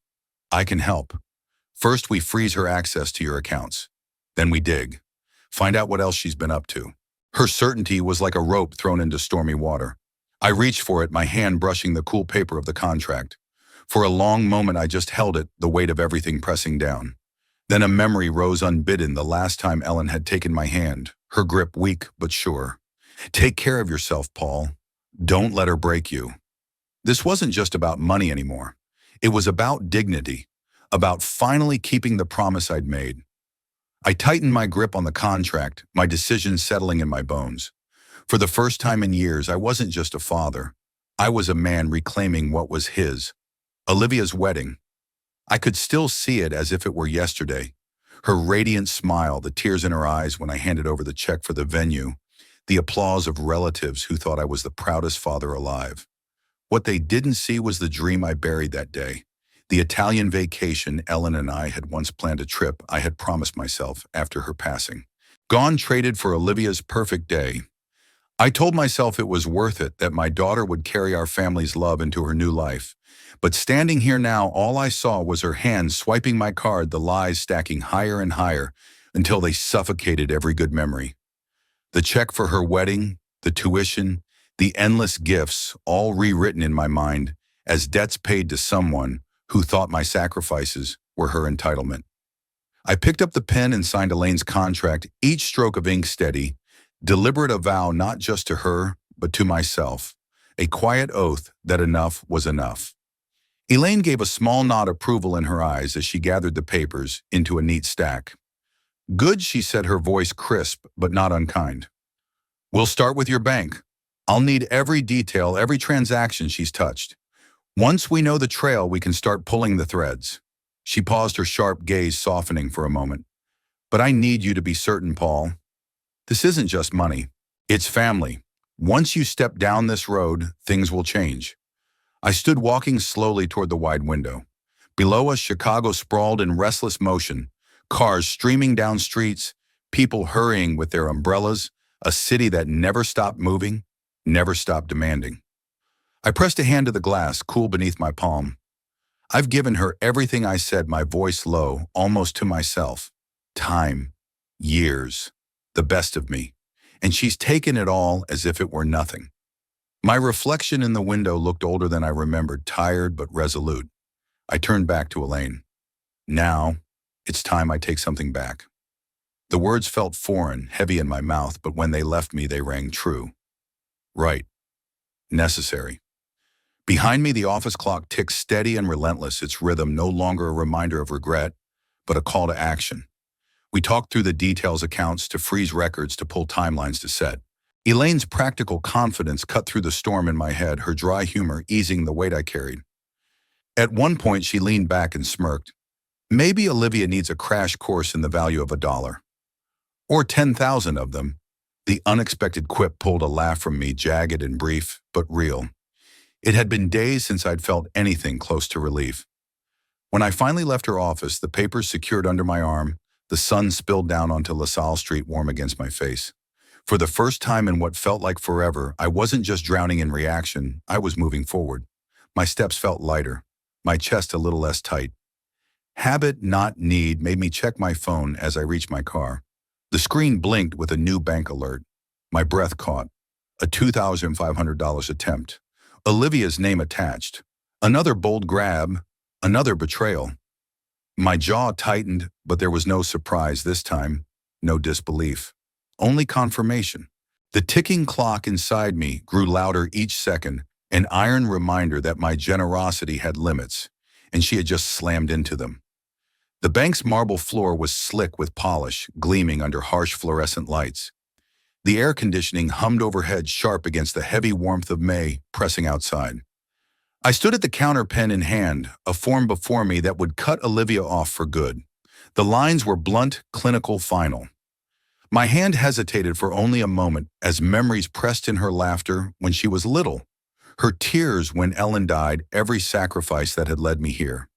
"I can help. First, we freeze her access to your accounts. Then we dig. Find out what else she's been up to." Her certainty was like a rope thrown into stormy water. I reached for it, my hand brushing the cool paper of the contract. For a long moment I just held it, the weight of everything pressing down. Then a memory rose unbidden, the last time Ellen had taken my hand, her grip weak but sure. "Take care of yourself, Paul. Don't let her break you." This wasn't just about money anymore. It was about dignity, about finally keeping the promise I'd made. I tightened my grip on the contract, my decision settling in my bones. For the first time in years, I wasn't just a father. I was a man reclaiming what was his. Olivia's wedding. I could still see it as if it were yesterday. Her radiant smile, the tears in her eyes when I handed over the check for the venue, the applause of relatives who thought I was the proudest father alive. What they didn't see was the dream I buried that day. The Italian vacation Ellen and I had once planned, a trip I had promised myself after her passing. Gone, traded for Olivia's perfect day. I told myself it was worth it, that my daughter would carry our family's love into her new life. But standing here now, all I saw was her hand swiping my card, the lies stacking higher and higher until they suffocated every good memory. The check for her wedding, the tuition, the endless gifts, all rewritten in my mind as debts paid to someone who thought my sacrifices were her entitlement. I picked up the pen and signed Elaine's contract, each stroke of ink steady, deliberate, a vow not just to her, but to myself, a quiet oath that enough was enough. Elaine gave a small nod of approval in her eyes as she gathered the papers into a neat stack. "Good," she said, her voice crisp but not unkind. "We'll start with your bank. I'll need every detail, every transaction she's touched. Once we know the trail, we can start pulling the threads." She paused, her sharp gaze softening for a moment. "But I need you to be certain, Paul. This isn't just money. It's family. Once you step down this road, things will change." I stood walking slowly toward the wide window. Below us, Chicago sprawled in restless motion, cars streaming down streets, people hurrying with their umbrellas, a city that never stopped moving, never stopped demanding. I pressed a hand to the glass, cool beneath my palm. "I've given her everything," I said, my voice low, almost to myself. "Time, years, the best of me. And she's taken it all as if it were nothing." My reflection in the window looked older than I remembered, tired but resolute. I turned back to Elaine. "Now, it's time I take something back." The words felt foreign, heavy in my mouth, but when they left me, they rang true. Right. Necessary. Behind me, the office clock ticked steady and relentless, its rhythm no longer a reminder of regret, but a call to action. We talked through the details, accounts to freeze, records to pull, timelines to set. Elaine's practical confidence cut through the storm in my head, her dry humor easing the weight I carried. At one point, she leaned back and smirked. "Maybe Olivia needs a crash course in the value of $1. Or 10,000 of them." The unexpected quip pulled a laugh from me, jagged and brief, but real. It had been days since I'd felt anything close to relief. When I finally left her office, the papers secured under my arm, the sun spilled down onto LaSalle Street, warm against my face. For the first time in what felt like forever, I wasn't just drowning in reaction, I was moving forward. My steps felt lighter, my chest a little less tight. Habit, not need, made me check my phone as I reached my car. The screen blinked with a new bank alert. My breath caught. A $2,500 attempt. Olivia's name attached. Another bold grab, another betrayal. My jaw tightened, but there was no surprise this time, no disbelief. Only confirmation. The ticking clock inside me grew louder each second, an iron reminder that my generosity had limits, and she had just slammed into them. The bank's marble floor was slick with polish, gleaming under harsh fluorescent lights. The air conditioning hummed overhead, sharp against the heavy warmth of May pressing outside. I stood at the counter, pen in hand, a form before me that would cut Olivia off for good. The lines were blunt, clinical, final. My hand hesitated for only a moment as memories pressed in her laughter when she was little, her tears when Ellen died, every sacrifice that had led me here.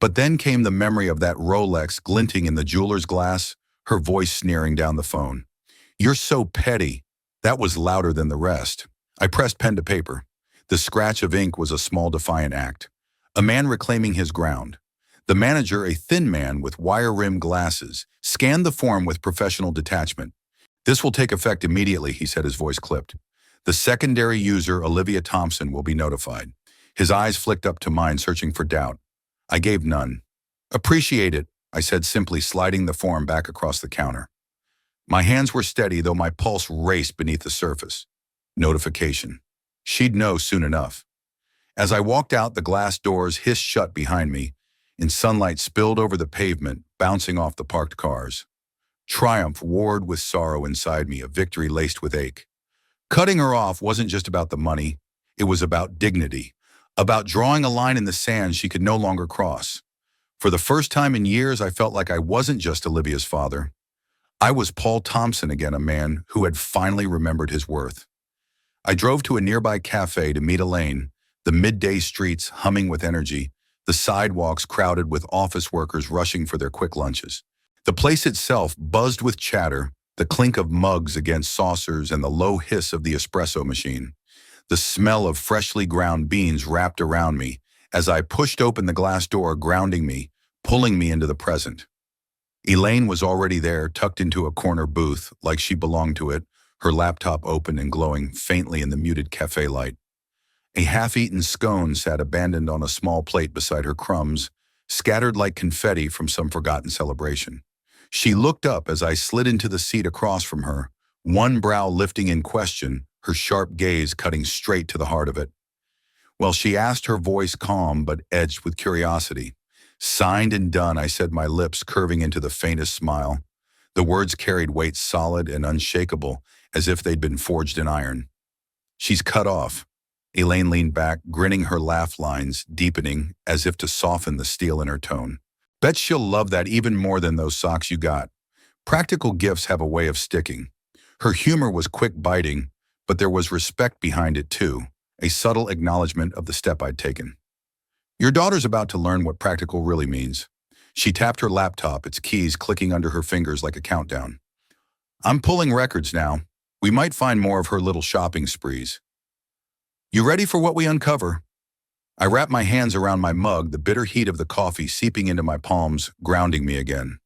But then came the memory of that Rolex glinting in the jeweler's glass, her voice sneering down the phone. "You're so petty." That was louder than the rest. I pressed pen to paper. The scratch of ink was a small defiant act. A man reclaiming his ground. The manager, a thin man with wire-rimmed glasses, scanned the form with professional detachment. "This will take effect immediately," he said, his voice clipped. "The secondary user, Olivia Thompson, will be notified." His eyes flicked up to mine, searching for doubt. I gave none. "Appreciate it," I said, simply sliding the form back across the counter. My hands were steady, though my pulse raced beneath the surface. Notification. She'd know soon enough. As I walked out, the glass doors hissed shut behind me, and sunlight spilled over the pavement, bouncing off the parked cars. Triumph warred with sorrow inside me, a victory laced with ache. Cutting her off wasn't just about the money. It was about dignity, about drawing a line in the sand she could no longer cross. For the first time in years, I felt like I wasn't just Olivia's father. I was Paul Thompson again, a man who had finally remembered his worth. I drove to a nearby cafe to meet Elaine, the midday streets humming with energy, the sidewalks crowded with office workers rushing for their quick lunches. The place itself buzzed with chatter, the clink of mugs against saucers and the low hiss of the espresso machine. The smell of freshly ground beans wrapped around me as I pushed open the glass door, grounding me, pulling me into the present. Elaine was already there, tucked into a corner booth, like she belonged to it, her laptop open and glowing faintly in the muted cafe light. A half-eaten scone sat abandoned on a small plate beside her crumbs, scattered like confetti from some forgotten celebration. She looked up as I slid into the seat across from her, one brow lifting in question, her sharp gaze cutting straight to the heart of it. Well, she asked, her voice calm but edged with curiosity. "Signed and done," I said, my lips curving into the faintest smile. The words carried weight, solid and unshakable, as if they'd been forged in iron. "She's cut off." Elaine leaned back, grinning, her laugh lines deepening as if to soften the steel in her tone. "Bet she'll love that even more than those socks you got. Practical gifts have a way of sticking." Her humor was quick, biting, but there was respect behind it too, a subtle acknowledgement of the step I'd taken. "Your daughter's about to learn what practical really means." She tapped her laptop, its keys clicking under her fingers like a countdown. "I'm pulling records now. We might find more of her little shopping sprees. You ready for what we uncover?" I wrapped my hands around my mug, the bitter heat of the coffee seeping into my palms, grounding me again.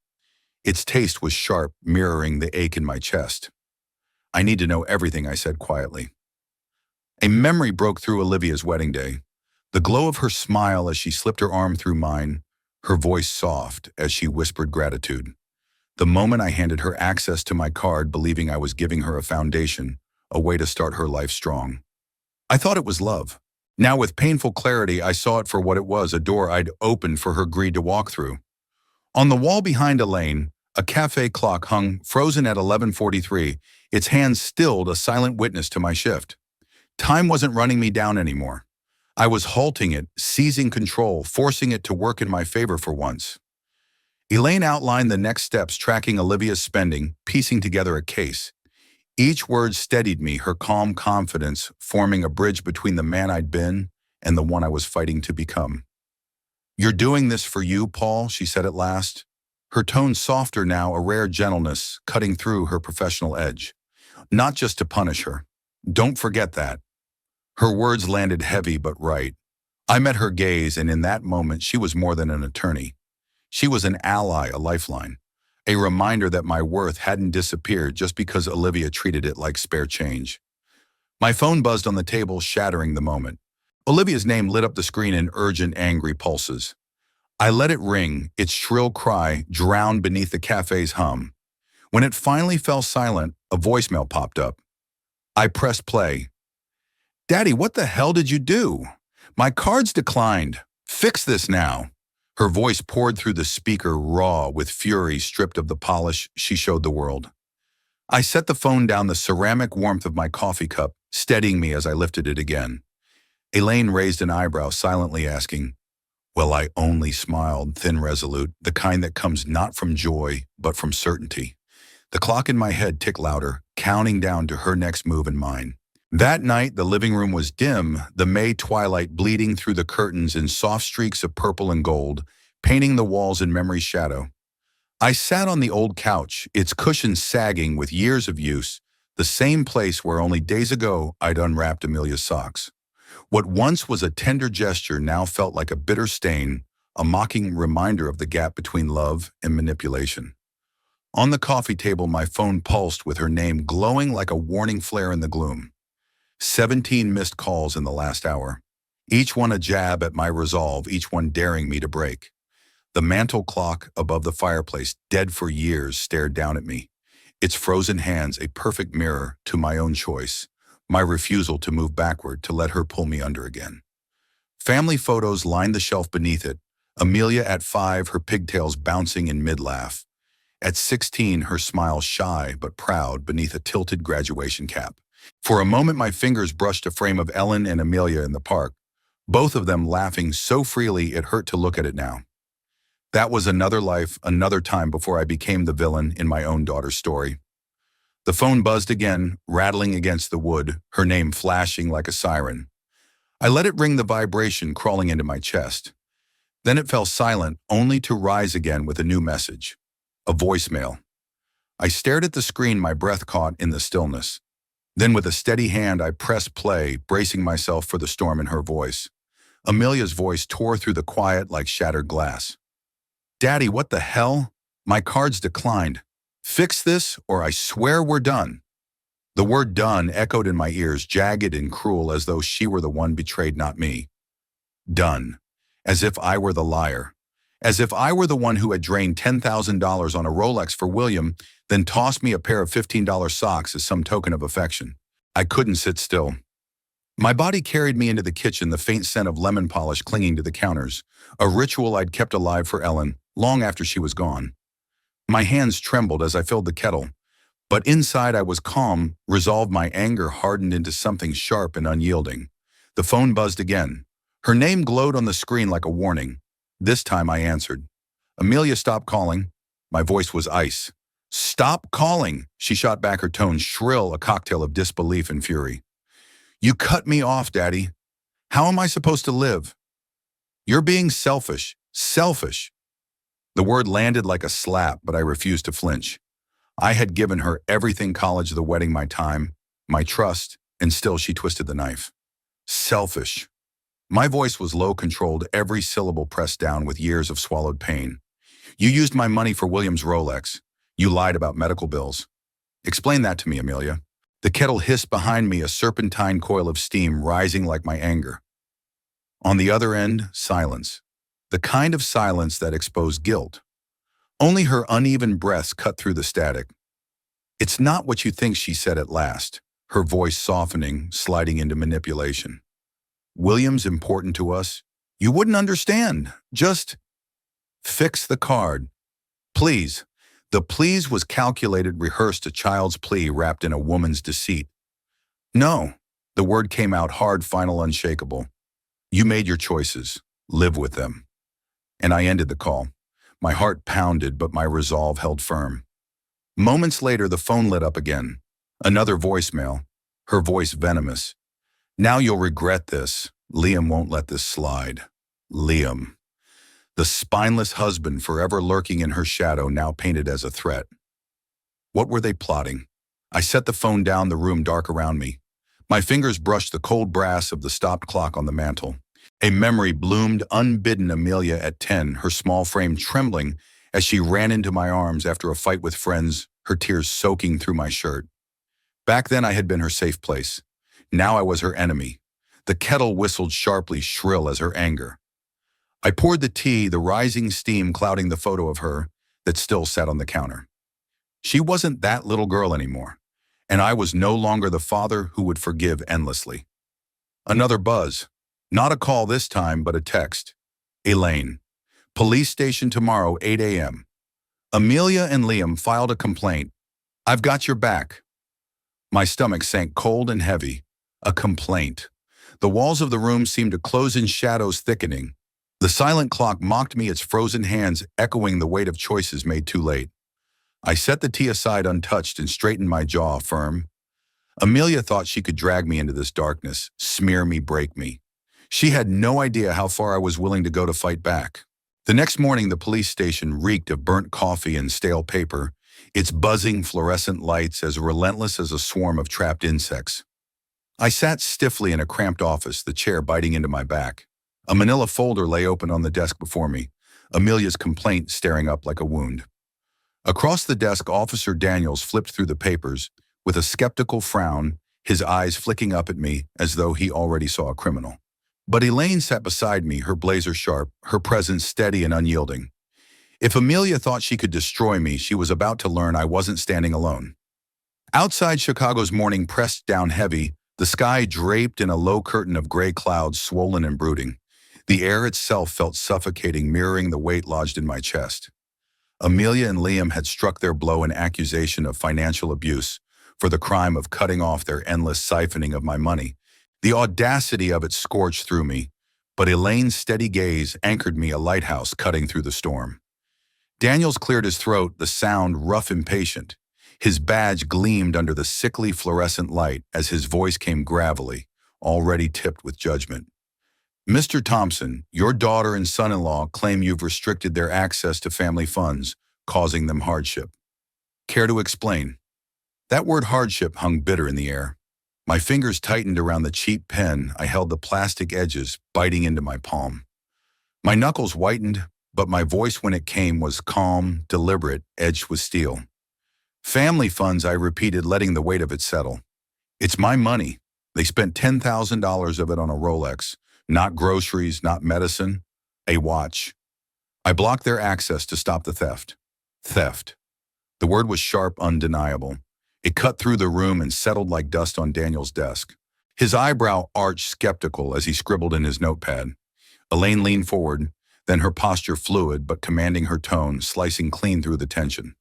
Its taste was sharp, mirroring the ache in my chest. "I need to know everything," I said quietly. A memory broke through Olivia's wedding day. The glow of her smile as she slipped her arm through mine, her voice soft as she whispered gratitude. The moment I handed her access to my card, believing I was giving her a foundation, a way to start her life strong. I thought it was love. Now with painful clarity, I saw it for what it was, a door I'd opened for her greed to walk through. On the wall behind Elaine, a cafe clock hung frozen at 11:43, its hands stilled, a silent witness to my shift. Time wasn't running me down anymore. I was halting it, seizing control, forcing it to work in my favor for once. Elaine outlined the next steps, tracking Olivia's spending, piecing together a case. Each word steadied me, her calm confidence forming a bridge between the man I'd been and the one I was fighting to become. "You're doing this for you, Paul," she said at last. Her tone softer now, a rare gentleness cutting through her professional edge. "Not just to punish her. Don't forget that." Her words landed heavy but right. I met her gaze, and in that moment she was more than an attorney. She was an ally, a lifeline. A reminder that my worth hadn't disappeared just because Olivia treated it like spare change. My phone buzzed on the table, shattering the moment. Olivia's name lit up the screen in urgent, angry pulses. I let it ring, its shrill cry drowned beneath the cafe's hum. When it finally fell silent, a voicemail popped up. I pressed play. "Daddy, what the hell did you do? My card's declined. Fix this now." Her voice poured through the speaker, raw with fury stripped of the polish she showed the world. I set the phone down, the ceramic warmth of my coffee cup steadying me as I lifted it again. Elaine raised an eyebrow, silently asking, "Well," I only smiled, thin, resolute, the kind that comes not from joy, but from certainty. The clock in my head ticked louder, counting down to her next move and mine. That night, the living room was dim, the May twilight bleeding through the curtains in soft streaks of purple and gold, painting the walls in memory's shadow. I sat on the old couch, its cushions sagging with years of use, the same place where only days ago I'd unwrapped Amelia's socks. What once was a tender gesture now felt like a bitter stain, a mocking reminder of the gap between love and manipulation. On the coffee table, my phone pulsed with her name glowing like a warning flare in the gloom. 17 missed calls in the last hour. Each one a jab at my resolve, each one daring me to break. The mantel clock above the fireplace, dead for years, stared down at me. Its frozen hands a perfect mirror to my own choice, my refusal to move backward, to let her pull me under again. Family photos lined the shelf beneath it. Amelia at 5, her pigtails bouncing in mid-laugh. At 16, her smile shy but proud beneath a tilted graduation cap. For a moment, my fingers brushed a frame of Ellen and Amelia in the park, both of them laughing so freely it hurt to look at it now. That was another life, another time before I became the villain in my own daughter's story. The phone buzzed again, rattling against the wood, her name flashing like a siren. I let it ring, the vibration crawling into my chest. Then it fell silent, only to rise again with a new message. A voicemail. I stared at the screen, my breath caught in the stillness. Then with a steady hand I pressed play, bracing myself for the storm in her voice. Amelia's voice tore through the quiet like shattered glass. "Daddy, what the hell? My cards declined. Fix this or I swear we're done." The word done echoed in my ears, jagged and cruel, as though she were the one betrayed, not me. Done. As if I were the liar. As if I were the one who had drained $10,000 on a Rolex for William, then tossed me a pair of $15 socks as some token of affection. I couldn't sit still. My body carried me into the kitchen, the faint scent of lemon polish clinging to the counters, a ritual I'd kept alive for Ellen, long after she was gone. My hands trembled as I filled the kettle, but inside I was calm, resolved. My anger hardened into something sharp and unyielding. The phone buzzed again. Her name glowed on the screen like a warning. This time I answered. "Amelia, stop calling." My voice was ice. "Stop calling," she shot back, her tone shrill, a cocktail of disbelief and fury. "You cut me off, Daddy. How am I supposed to live?" "You're being selfish. Selfish." The word landed like a slap, but I refused to flinch. I had given her everything: college, the wedding, my time, my trust, and still she twisted the knife. Selfish. My voice was low, controlled, every syllable pressed down with years of swallowed pain. "You used my money for William's Rolex. You lied about medical bills. Explain that to me, Amelia." The kettle hissed behind me, a serpentine coil of steam rising like my anger. On the other end, silence. The kind of silence that exposed guilt. Only her uneven breaths cut through the static. "It's not what you think," she said at last, her voice softening, sliding into manipulation. "William's important to us. You wouldn't understand. Just fix the card. Please." The please was calculated, rehearsed, a child's plea wrapped in a woman's deceit. "No." The word came out hard, final, unshakable. "You made your choices. Live with them." And I ended the call. My heart pounded, but my resolve held firm. Moments later, the phone lit up again. Another voicemail, her voice venomous. "Now you'll regret this. Liam won't let this slide." Liam. The spineless husband forever lurking in her shadow, now painted as a threat. What were they plotting? I set the phone down, the room dark around me. My fingers brushed the cold brass of the stopped clock on the mantel. A memory bloomed unbidden. Amelia at 10, her small frame trembling as she ran into my arms after a fight with friends, her tears soaking through my shirt. Back then I had been her safe place. Now I was her enemy. The kettle whistled sharply, shrill as her anger. I poured the tea, the rising steam clouding the photo of her that still sat on the counter. She wasn't that little girl anymore, and I was no longer the father who would forgive endlessly. Another buzz. Not a call this time, but a text. "Elaine. Police station tomorrow, 8 a.m. Amelia and Liam filed a complaint. I've got your back." My stomach sank cold and heavy. A complaint. The walls of the room seemed to close in, shadows thickening. The silent clock mocked me, its frozen hands echoing the weight of choices made too late. I set the tea aside untouched and straightened my jaw firm. Amelia thought she could drag me into this darkness, smear me, break me. She had no idea how far I was willing to go to fight back. The next morning, the police station reeked of burnt coffee and stale paper, its buzzing fluorescent lights as relentless as a swarm of trapped insects. I sat stiffly in a cramped office, the chair biting into my back. A manila folder lay open on the desk before me, Amelia's complaint staring up like a wound. Across the desk, Officer Daniels flipped through the papers with a skeptical frown, his eyes flicking up at me as though he already saw a criminal. But Elaine sat beside me, her blazer sharp, her presence steady and unyielding. If Amelia thought she could destroy me, she was about to learn I wasn't standing alone. Outside, Chicago's morning pressed down heavy, the sky draped in a low curtain of gray clouds, swollen and brooding. The air itself felt suffocating, mirroring the weight lodged in my chest. Amelia and Liam had struck their blow in accusation of financial abuse for the crime of cutting off their endless siphoning of my money. The audacity of it scorched through me, but Elaine's steady gaze anchored me, a lighthouse cutting through the storm. Daniels cleared his throat, the sound rough, impatient. His badge gleamed under the sickly fluorescent light as his voice came gravelly, already tipped with judgment. Mr. Thompson, your daughter and son-in-law claim you've restricted their access to family funds, causing them hardship. Care to explain? That word hardship hung bitter in the air. My fingers tightened around the cheap pen. I held the plastic edges biting into my palm. My knuckles whitened, but my voice when it came was calm, deliberate, edged with steel. Family funds, I repeated, letting the weight of it settle. It's my money. They spent $10,000 of it on a Rolex. Not groceries, not medicine, a watch. I blocked their access to stop the theft. Theft. The word was sharp, undeniable. It cut through the room and settled like dust on Daniel's desk. His eyebrow arched, skeptical, as he scribbled in his notepad. Elaine leaned forward, then her posture fluid but commanding, her tone slicing clean through the tension.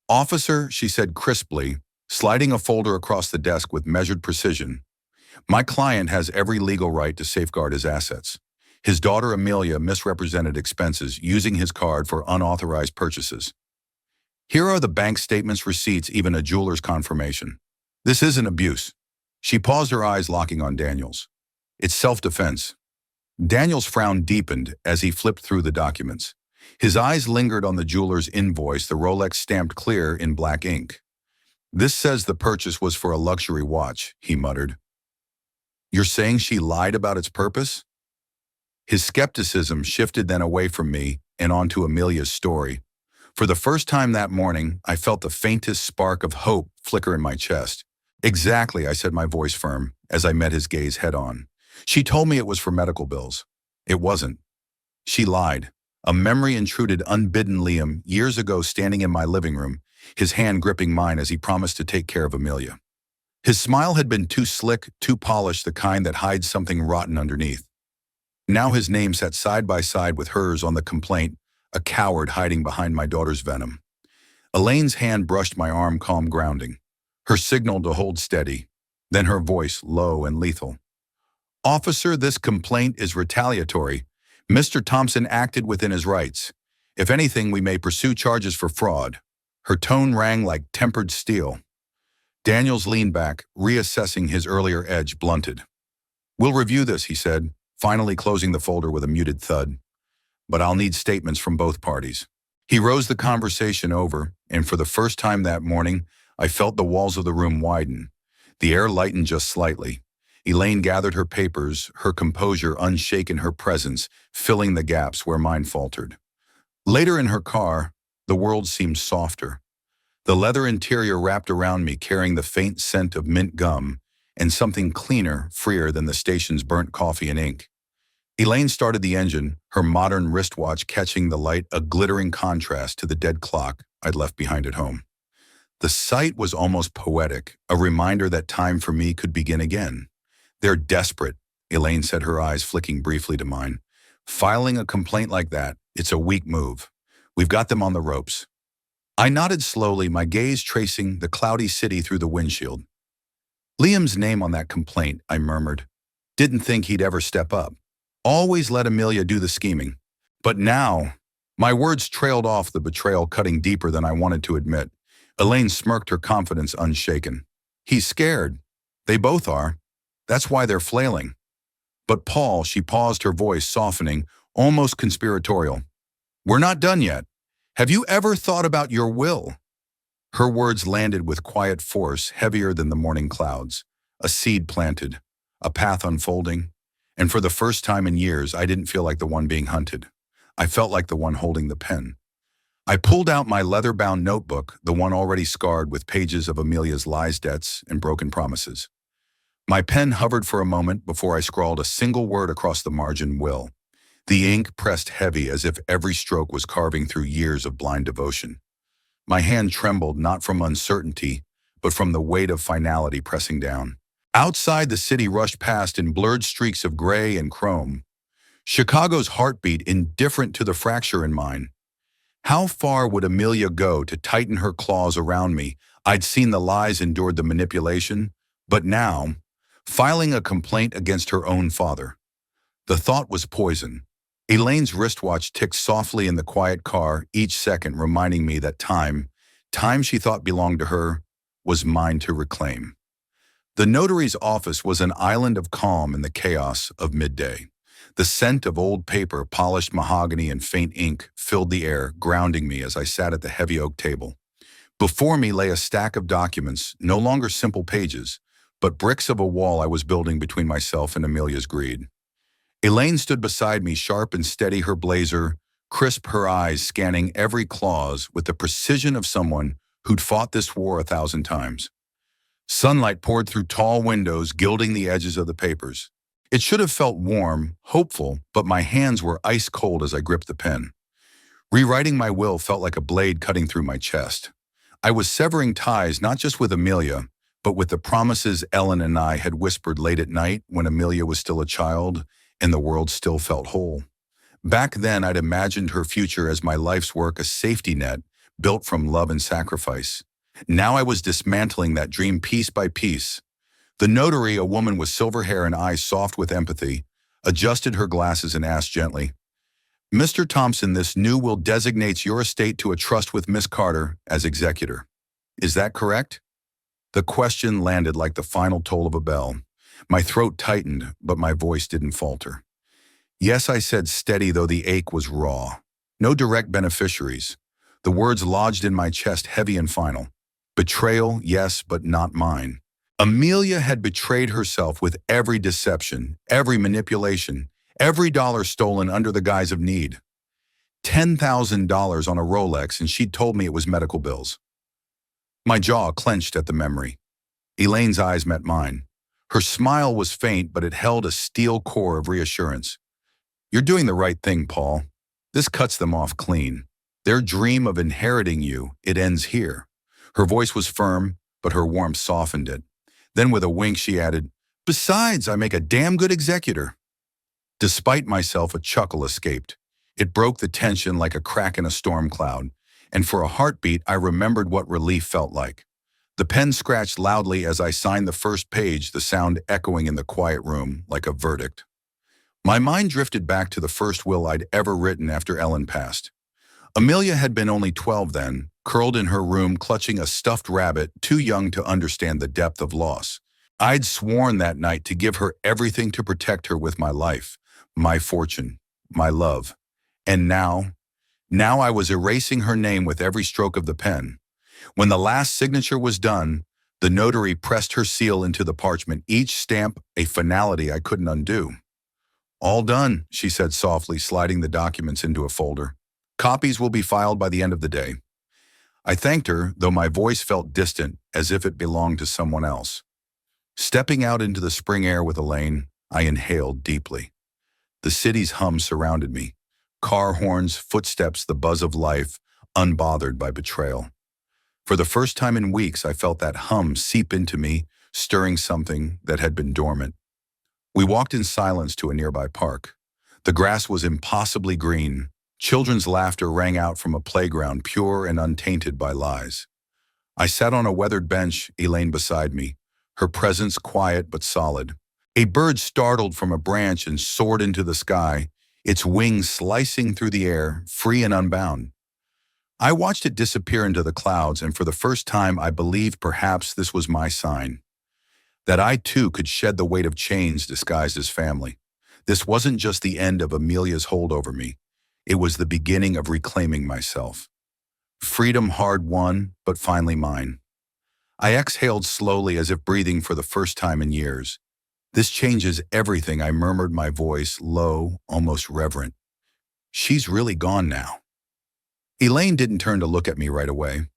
Officer, she said crisply, sliding a folder across the desk with measured precision. My client has every legal right to safeguard his assets. His daughter Amelia misrepresented expenses using his card for unauthorized purchases. Here are the bank statements, receipts, even a jeweler's confirmation. This isn't abuse. She paused, her eyes locking on Daniels. It's self-defense. Daniels' frown deepened as he flipped through the documents. His eyes lingered on the jeweler's invoice, the Rolex stamped clear in black ink. This says the purchase was for a luxury watch, he muttered. You're saying she lied about its purpose? His skepticism shifted then away from me and onto Amelia's story. For the first time that morning, I felt the faintest spark of hope flicker in my chest. Exactly, I said, my voice firm, as I met his gaze head-on. She told me it was for medical bills. It wasn't. She lied. A memory intruded unbidden. Liam, years ago, standing in my living room, his hand gripping mine as he promised to take care of Amelia. His smile had been too slick, too polished, the kind that hides something rotten underneath. Now his name sat side by side with hers on the complaint, a coward hiding behind my daughter's venom. Elaine's hand brushed my arm, calm, grounding. Her signal to hold steady. Then her voice, low and lethal. Officer, this complaint is retaliatory. Mr. Thompson acted within his rights. If anything, we may pursue charges for fraud. Her tone rang like tempered steel. Daniels leaned back, reassessing his earlier edge, blunted. We'll review this, he said, finally closing the folder with a muted thud. But I'll need statements from both parties. He rose the conversation over, and for the first time that morning, I felt the walls of the room widen. The air lightened just slightly. Elaine gathered her papers, her composure unshaken, her presence filling the gaps where mine faltered. Later in her car, the world seemed softer. The leather interior wrapped around me, carrying the faint scent of mint gum and something cleaner, freer than the station's burnt coffee and ink. Elaine started the engine, her modern wristwatch catching the light, a glittering contrast to the dead clock I'd left behind at home. The sight was almost poetic, a reminder that time for me could begin again. They're desperate, Elaine said, her eyes flicking briefly to mine. Filing a complaint like that, it's a weak move. We've got them on the ropes. I nodded slowly, my gaze tracing the cloudy city through the windshield. Liam's name on that complaint, I murmured. Didn't think he'd ever step up. Always let Amelia do the scheming. But now, My words trailed off, the betrayal cutting deeper than I wanted to admit. Elaine smirked, her confidence unshaken. He's scared. They both are. That's why they're flailing. But Paul, she paused, her voice softening, almost conspiratorial. We're not done yet. Have you ever thought about your will? Her words landed with quiet force, heavier than the morning clouds. A seed planted, a path unfolding, and for the first time in years, I didn't feel like the one being hunted. I felt like the one holding the pen. I pulled out my leather-bound notebook, the one already scarred with pages of Amelia's lies, debts, and broken promises. My pen hovered for a moment before I scrawled a single word across the margin: will. The ink pressed heavy, as if every stroke was carving through years of blind devotion. My hand trembled, not from uncertainty, but from the weight of finality pressing down. Outside, the city rushed past in blurred streaks of gray and chrome. Chicago's heartbeat indifferent to the fracture in mine. How far would Amelia go to tighten her claws around me? I'd seen the lies, endured the manipulation, but now, filing a complaint against her own father. The thought was poison. Elaine's wristwatch ticked softly in the quiet car, each second reminding me that time she thought belonged to her, was mine to reclaim. The notary's office was an island of calm in the chaos of midday. The scent of old paper, polished mahogany, and faint ink filled the air, grounding me as I sat at the heavy oak table. Before me lay a stack of documents, no longer simple pages, but bricks of a wall I was building between myself and Amelia's greed. Elaine stood beside me, sharp and steady, her blazer crisp, her eyes scanning every clause with the precision of someone who'd fought this war 1,000 times. Sunlight poured through tall windows, gilding the edges of the papers. It should have felt warm, hopeful, but my hands were ice cold as I gripped the pen. Rewriting my will felt like a blade cutting through my chest. I was severing ties not just with Amelia, but with the promises Ellen and I had whispered late at night when Amelia was still a child and the world still felt whole. Back then, I'd imagined her future as my life's work, a safety net built from love and sacrifice. Now I was dismantling that dream piece by piece. The notary, a woman with silver hair and eyes soft with empathy, adjusted her glasses and asked gently, "Mr. Thompson, this new will designates your estate to a trust with Miss Carter as executor. Is that correct?" The question landed like the final toll of a bell. My throat tightened, but my voice didn't falter. "Yes," I said, steady though the ache was raw. "No direct beneficiaries." The words lodged in my chest, heavy and final. "Betrayal, yes, but not mine." Amelia had betrayed herself with every deception, every manipulation, every dollar stolen under the guise of need. $10,000 on a Rolex, and she'd told me it was medical bills. My jaw clenched at the memory. Elaine's eyes met mine. Her smile was faint, but it held a steel core of reassurance. "You're doing the right thing, Paul. This cuts them off clean. Their dream of inheriting you, it ends here." Her voice was firm, but her warmth softened it. Then with a wink she added, "Besides, I make a damn good executor." Despite myself, a chuckle escaped. It broke the tension like a crack in a storm cloud, and for a heartbeat I remembered what relief felt like. The pen scratched loudly as I signed the first page, the sound echoing in the quiet room like a verdict. My mind drifted back to the first will I'd ever written after Ellen passed. Amelia had been only 12 then, curled in her room clutching a stuffed rabbit, too young to understand the depth of loss. I'd sworn that night to give her everything, to protect her with my life, my fortune, my love. And now I was erasing her name with every stroke of the pen. When the last signature was done, the notary pressed her seal into the parchment, each stamp a finality I couldn't undo. "All done," she said softly, sliding the documents into a folder. "Copies will be filed by the end of the day." I thanked her, though my voice felt distant, as if it belonged to someone else. Stepping out into the spring air with Elaine, I inhaled deeply. The city's hum surrounded me. Car horns, footsteps, the buzz of life, unbothered by betrayal. For the first time in weeks, I felt that hum seep into me, stirring something that had been dormant. We walked in silence to a nearby park. The grass was impossibly green. Children's laughter rang out from a playground, pure and untainted by lies. I sat on a weathered bench, Elaine beside me, her presence quiet but solid. A bird startled from a branch and soared into the sky, its wings slicing through the air, free and unbound. I watched it disappear into the clouds, and for the first time I believed perhaps this was my sign, that I too could shed the weight of chains disguised as family. This wasn't just the end of Amelia's hold over me. It was the beginning of reclaiming myself. Freedom hard won, but finally mine. I exhaled slowly as if breathing for the first time in years. This changes everything, I murmured, my voice low, almost reverent. She's really gone now. Elaine didn't turn to look at me right away.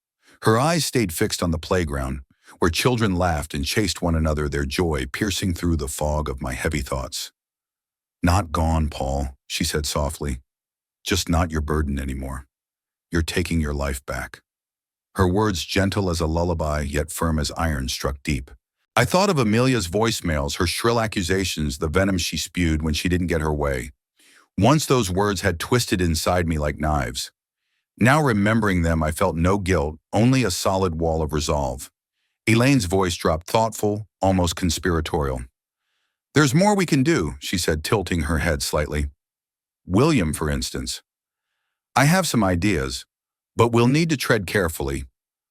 Her eyes stayed fixed on the playground, where children laughed and chased one another, their joy piercing through the fog of my heavy thoughts. Not gone, Paul, she said softly. Just not your burden anymore. You're taking your life back. Her words gentle as a lullaby, yet firm as iron, struck deep. I thought of Amelia's voicemails, her shrill accusations, the venom she spewed when she didn't get her way. Once those words had twisted inside me like knives. Now remembering them, I felt no guilt, only a solid wall of resolve. Elaine's voice dropped, thoughtful, almost conspiratorial. There's more we can do, she said, tilting her head slightly. William, for instance. I have some ideas, but we'll need to tread carefully.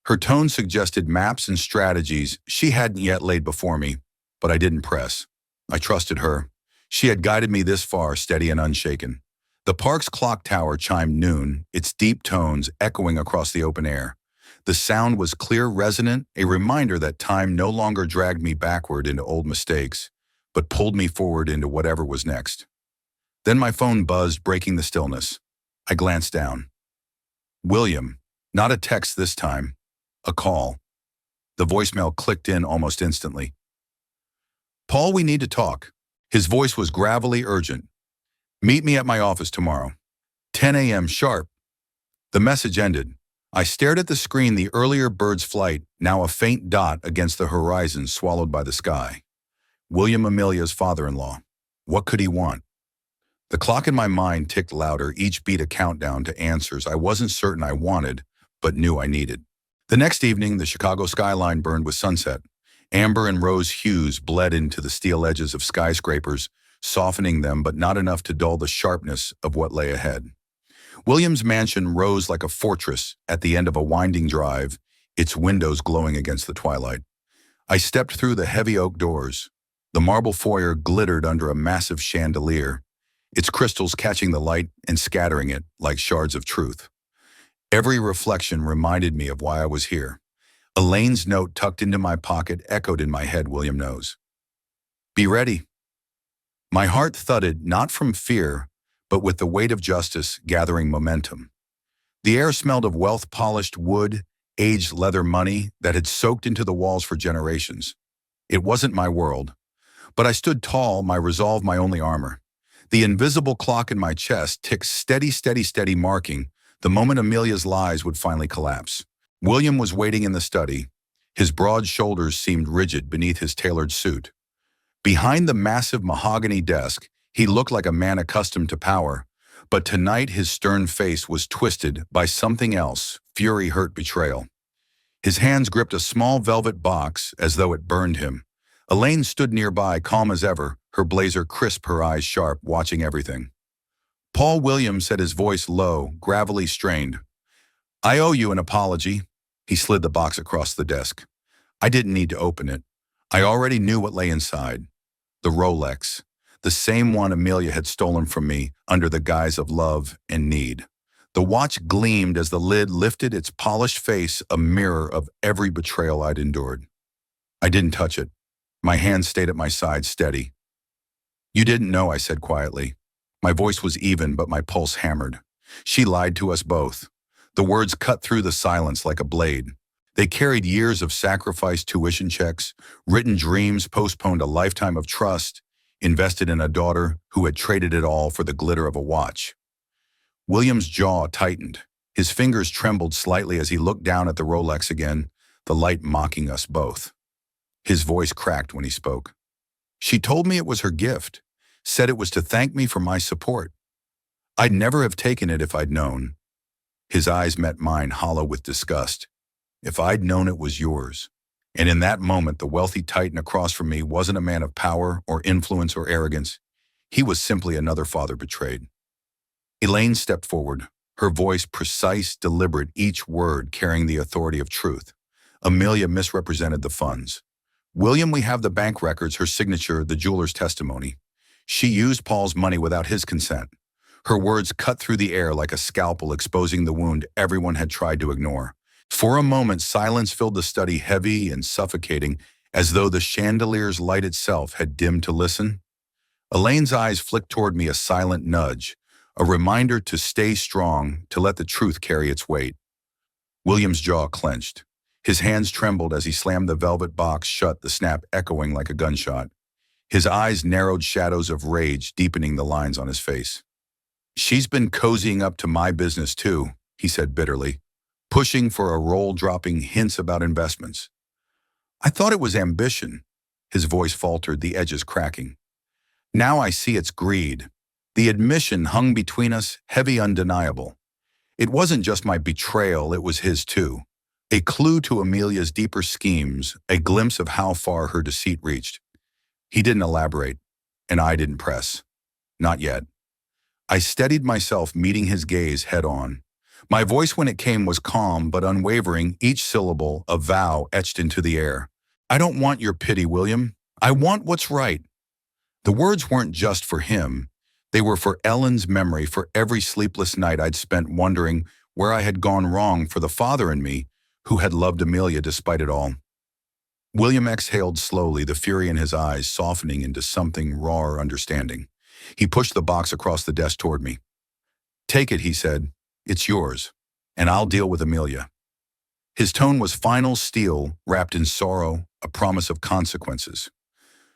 Her tone suggested maps and strategies she hadn't yet laid before me, but I didn't press. I trusted her. She had guided me this far, steady and unshaken. The park's clock tower chimed noon, its deep tones echoing across the open air. The sound was clear, resonant, a reminder that time no longer dragged me backward into old mistakes, but pulled me forward into whatever was next. Then my phone buzzed, breaking the stillness. I glanced down. William, not a text this time, a call. The voicemail clicked in almost instantly. Paul, we need to talk. His voice was gravelly, urgent. Meet me at my office tomorrow. 10 a.m. sharp. The message ended. I stared at the screen, the earlier bird's flight, now a faint dot against the horizon swallowed by the sky. William Amelia's father-in-law. What could he want? The clock in my mind ticked louder, each beat a countdown to answers I wasn't certain I wanted, but knew I needed. The next evening, the Chicago skyline burned with sunset. Amber and rose hues bled into the steel edges of skyscrapers, softening them but not enough to dull the sharpness of what lay ahead. William's mansion rose like a fortress at the end of a winding drive, its windows glowing against the twilight. I stepped through the heavy oak doors. The marble foyer glittered under a massive chandelier, its crystals catching the light and scattering it like shards of truth. Every reflection reminded me of why I was here. Elaine's note tucked into my pocket echoed in my head, William knows. Be ready. My heart thudded, not from fear, but with the weight of justice gathering momentum. The air smelled of wealth-polished wood, aged leather money that had soaked into the walls for generations. It wasn't my world, but I stood tall, my resolve my only armor. The invisible clock in my chest ticked steady, steady, steady, marking the moment Amelia's lies would finally collapse. William was waiting in the study. His broad shoulders seemed rigid beneath his tailored suit. Behind the massive mahogany desk, he looked like a man accustomed to power, but tonight his stern face was twisted by something else, fury, hurt, betrayal. His hands gripped a small velvet box as though it burned him. Elaine stood nearby, calm as ever, her blazer crisp, her eyes sharp, watching everything. Paul, Williams said, his voice low, gravelly strained. I owe you an apology. He slid the box across the desk. I didn't need to open it. I already knew what lay inside. The Rolex, the same one Amelia had stolen from me under the guise of love and need. The watch gleamed as the lid lifted, its polished face a mirror of every betrayal I'd endured. I didn't touch it. My hand stayed at my side, steady. You didn't know, I said quietly. My voice was even, but my pulse hammered. She lied to us both. The words cut through the silence like a blade. They carried years of sacrifice, tuition checks, written dreams, postponed a lifetime of trust, invested in a daughter who had traded it all for the glitter of a watch. William's jaw tightened. His fingers trembled slightly as he looked down at the Rolex again, the light mocking us both. His voice cracked when he spoke. She told me it was her gift, said it was to thank me for my support. I'd never have taken it if I'd known. His eyes met mine, hollow with disgust. If I'd known it was yours. And in that moment, the wealthy titan across from me wasn't a man of power or influence or arrogance. He was simply another father betrayed. Elaine stepped forward, her voice precise, deliberate, each word carrying the authority of truth. Amelia misrepresented the funds. William, we have the bank records, her signature, the jeweler's testimony. She used Paul's money without his consent. Her words cut through the air like a scalpel, exposing the wound everyone had tried to ignore. For a moment, silence filled the study, heavy and suffocating, as though the chandelier's light itself had dimmed to listen. Elaine's eyes flicked toward me, a silent nudge, a reminder to stay strong, to let the truth carry its weight. William's jaw clenched. His hands trembled as he slammed the velvet box shut, the snap echoing like a gunshot. His eyes narrowed, shadows of rage deepening the lines on his face. "She's been cozying up to my business too," he said bitterly, pushing for a roll, dropping hints about investments. "I thought it was ambition." His voice faltered, the edges cracking. "Now I see it's greed." The admission hung between us, heavy, undeniable. It wasn't just my betrayal, it was his too. A clue to Amelia's deeper schemes, a glimpse of how far her deceit reached. He didn't elaborate, and I didn't press. Not yet. I steadied myself, meeting his gaze head on. My voice when it came was calm but unwavering, each syllable a vow etched into the air. "I don't want your pity, William. I want what's right." The words weren't just for him. They were for Ellen's memory, for every sleepless night I'd spent wondering where I had gone wrong, for the father in me who had loved Amelia despite it all. William exhaled slowly, the fury in his eyes softening into something raw, understanding. He pushed the box across the desk toward me. "Take it," he said. "It's yours, and I'll deal with Amelia." His tone was final steel, wrapped in sorrow, a promise of consequences.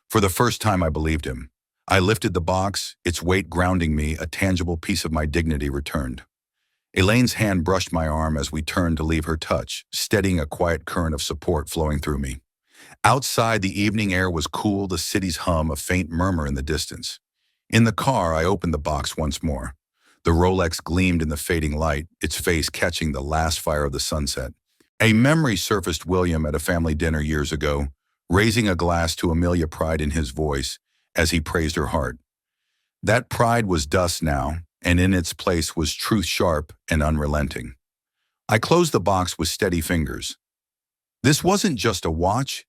For the first time, I believed him. I lifted the box, its weight grounding me, a tangible piece of my dignity returned. Elaine's hand brushed my arm as we turned to leave her touch, steadying a quiet current of support flowing through me. Outside, the evening air was cool, the city's hum a faint murmur in the distance. In the car, I opened the box once more. The Rolex gleamed in the fading light, its face catching the last fire of the sunset. A memory surfaced: William at a family dinner years ago, raising a glass to Amelia, pride in his voice as he praised her heart. That pride was dust now, and in its place was truth, sharp and unrelenting. I closed the box with steady fingers. This wasn't just a watch,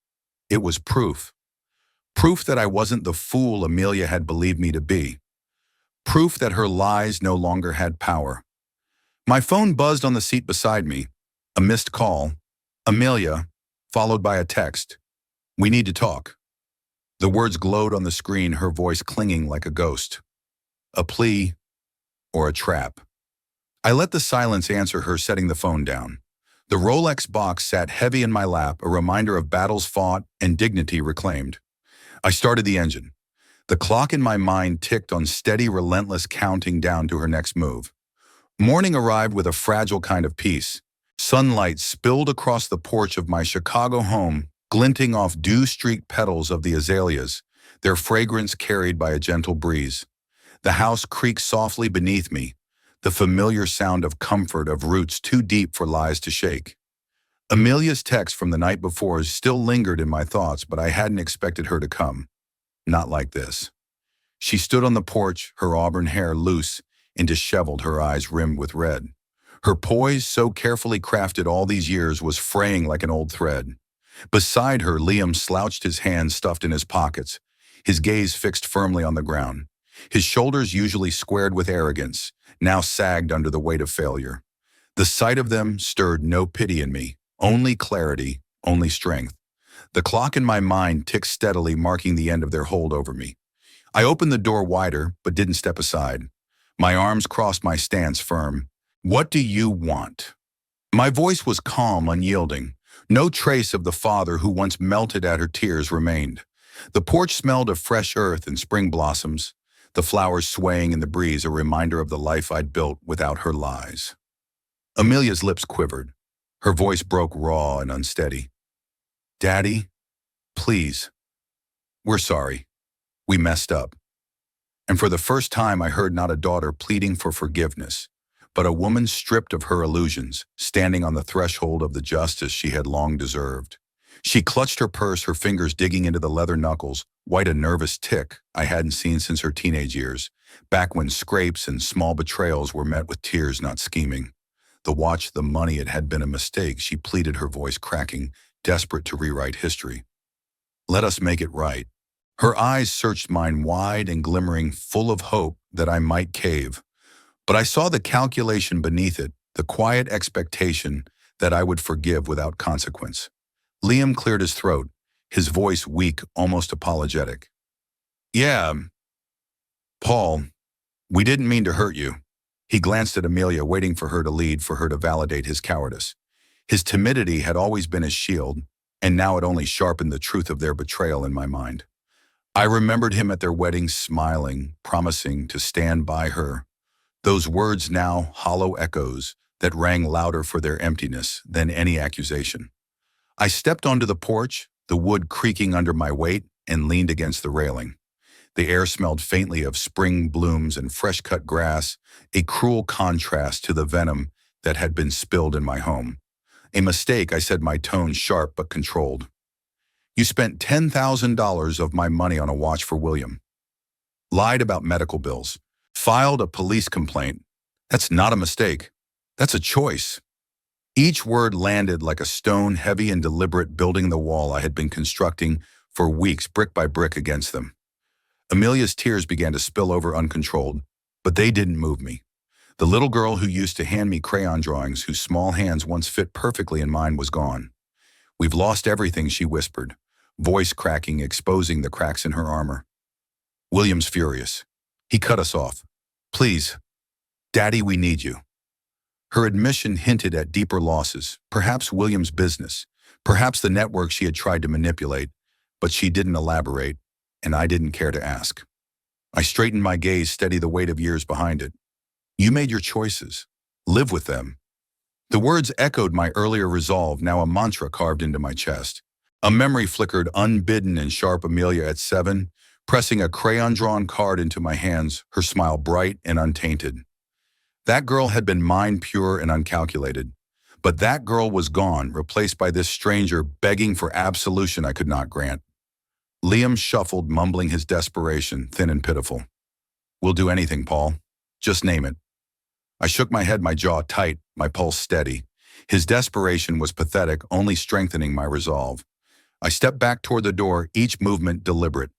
it was proof. Proof that I wasn't the fool Amelia had believed me to be. Proof that her lies no longer had power. My phone buzzed on the seat beside me. A missed call. "Amelia," followed by a text. "We need to talk." The words glowed on the screen, her voice clinging like a ghost. A plea or a trap? I let the silence answer her, setting the phone down. The Rolex box sat heavy in my lap, a reminder of battles fought and dignity reclaimed. I started the engine. The clock in my mind ticked on steady, relentless counting down to her next move. Morning arrived with a fragile kind of peace. Sunlight spilled across the porch of my Chicago home, glinting off dew-streaked petals of the azaleas, their fragrance carried by a gentle breeze. The house creaked softly beneath me, the familiar sound of comfort, of roots too deep for lies to shake. Amelia's text from the night before still lingered in my thoughts, but I hadn't expected her to come. Not like this. She stood on the porch, her auburn hair loose and disheveled, her eyes rimmed with red. Her poise, so carefully crafted all these years, was fraying like an old thread. Beside her, Liam slouched, his hands stuffed in his pockets, his gaze fixed firmly on the ground. His shoulders, usually squared with arrogance, now sagged under the weight of failure. The sight of them stirred no pity in me, only clarity, only strength. The clock in my mind ticked steadily, marking the end of their hold over me. I opened the door wider, but didn't step aside. My arms crossed, my stance firm. "What do you want?" My voice was calm, unyielding. No trace of the father who once melted at her tears remained. The porch smelled of fresh earth and spring blossoms, the flowers swaying in the breeze, a reminder of the life I'd built without her lies. Amelia's lips quivered. Her voice broke raw and unsteady. "Daddy, please. We're sorry. We messed up." And for the first time, I heard not a daughter pleading for forgiveness, but a woman stripped of her illusions, standing on the threshold of the justice she had long deserved. She clutched her purse, her fingers digging into the leather knuckles, white a nervous tick I hadn't seen since her teenage years, back when scrapes and small betrayals were met with tears, not scheming. The watch, the money, it had been a mistake, she pleaded, her voice cracking, desperate to rewrite history. Let us make it right. Her eyes searched mine wide and glimmering, full of hope that I might cave. But I saw the calculation beneath it, the quiet expectation that I would forgive without consequence. Liam cleared his throat, his voice weak, almost apologetic. Yeah, Paul, we didn't mean to hurt you. He glanced at Amelia, waiting for her to lead, for her to validate his cowardice. His timidity had always been his shield, and now it only sharpened the truth of their betrayal in my mind. I remembered him at their wedding, smiling, promising to stand by her. Those words now hollow echoes that rang louder for their emptiness than any accusation. I stepped onto the porch, the wood creaking under my weight, and leaned against the railing. The air smelled faintly of spring blooms and fresh-cut grass, a cruel contrast to the venom that had been spilled in my home. A mistake, I said, my tone sharp but controlled. You spent $10,000 of my money on a watch for William. Lied about medical bills. Filed a police complaint. That's not a mistake. That's a choice. Each word landed like a stone, heavy and deliberate, building the wall I had been constructing for weeks, brick by brick, against them. Amelia's tears began to spill over uncontrolled, but they didn't move me. The little girl who used to hand me crayon drawings, whose small hands once fit perfectly in mine, was gone. We've lost everything, she whispered, voice cracking, exposing the cracks in her armor. William's furious. He cut us off. Please, Daddy, we need you. Her admission hinted at deeper losses, perhaps William's business, perhaps the network she had tried to manipulate, but she didn't elaborate, and I didn't care to ask. I straightened my gaze, steady the weight of years behind it. You made your choices. Live with them. The words echoed my earlier resolve, now a mantra carved into my chest. A memory flickered, unbidden and sharp. Amelia at 7, pressing a crayon-drawn card into my hands, her smile bright and untainted. That girl had been mine, pure and uncalculated. But that girl was gone, replaced by this stranger begging for absolution I could not grant. Liam shuffled, mumbling his desperation, thin and pitiful. We'll do anything, Paul. Just name it. I shook my head, my jaw tight, my pulse steady. His desperation was pathetic, only strengthening my resolve. I stepped back toward the door, each movement deliberate.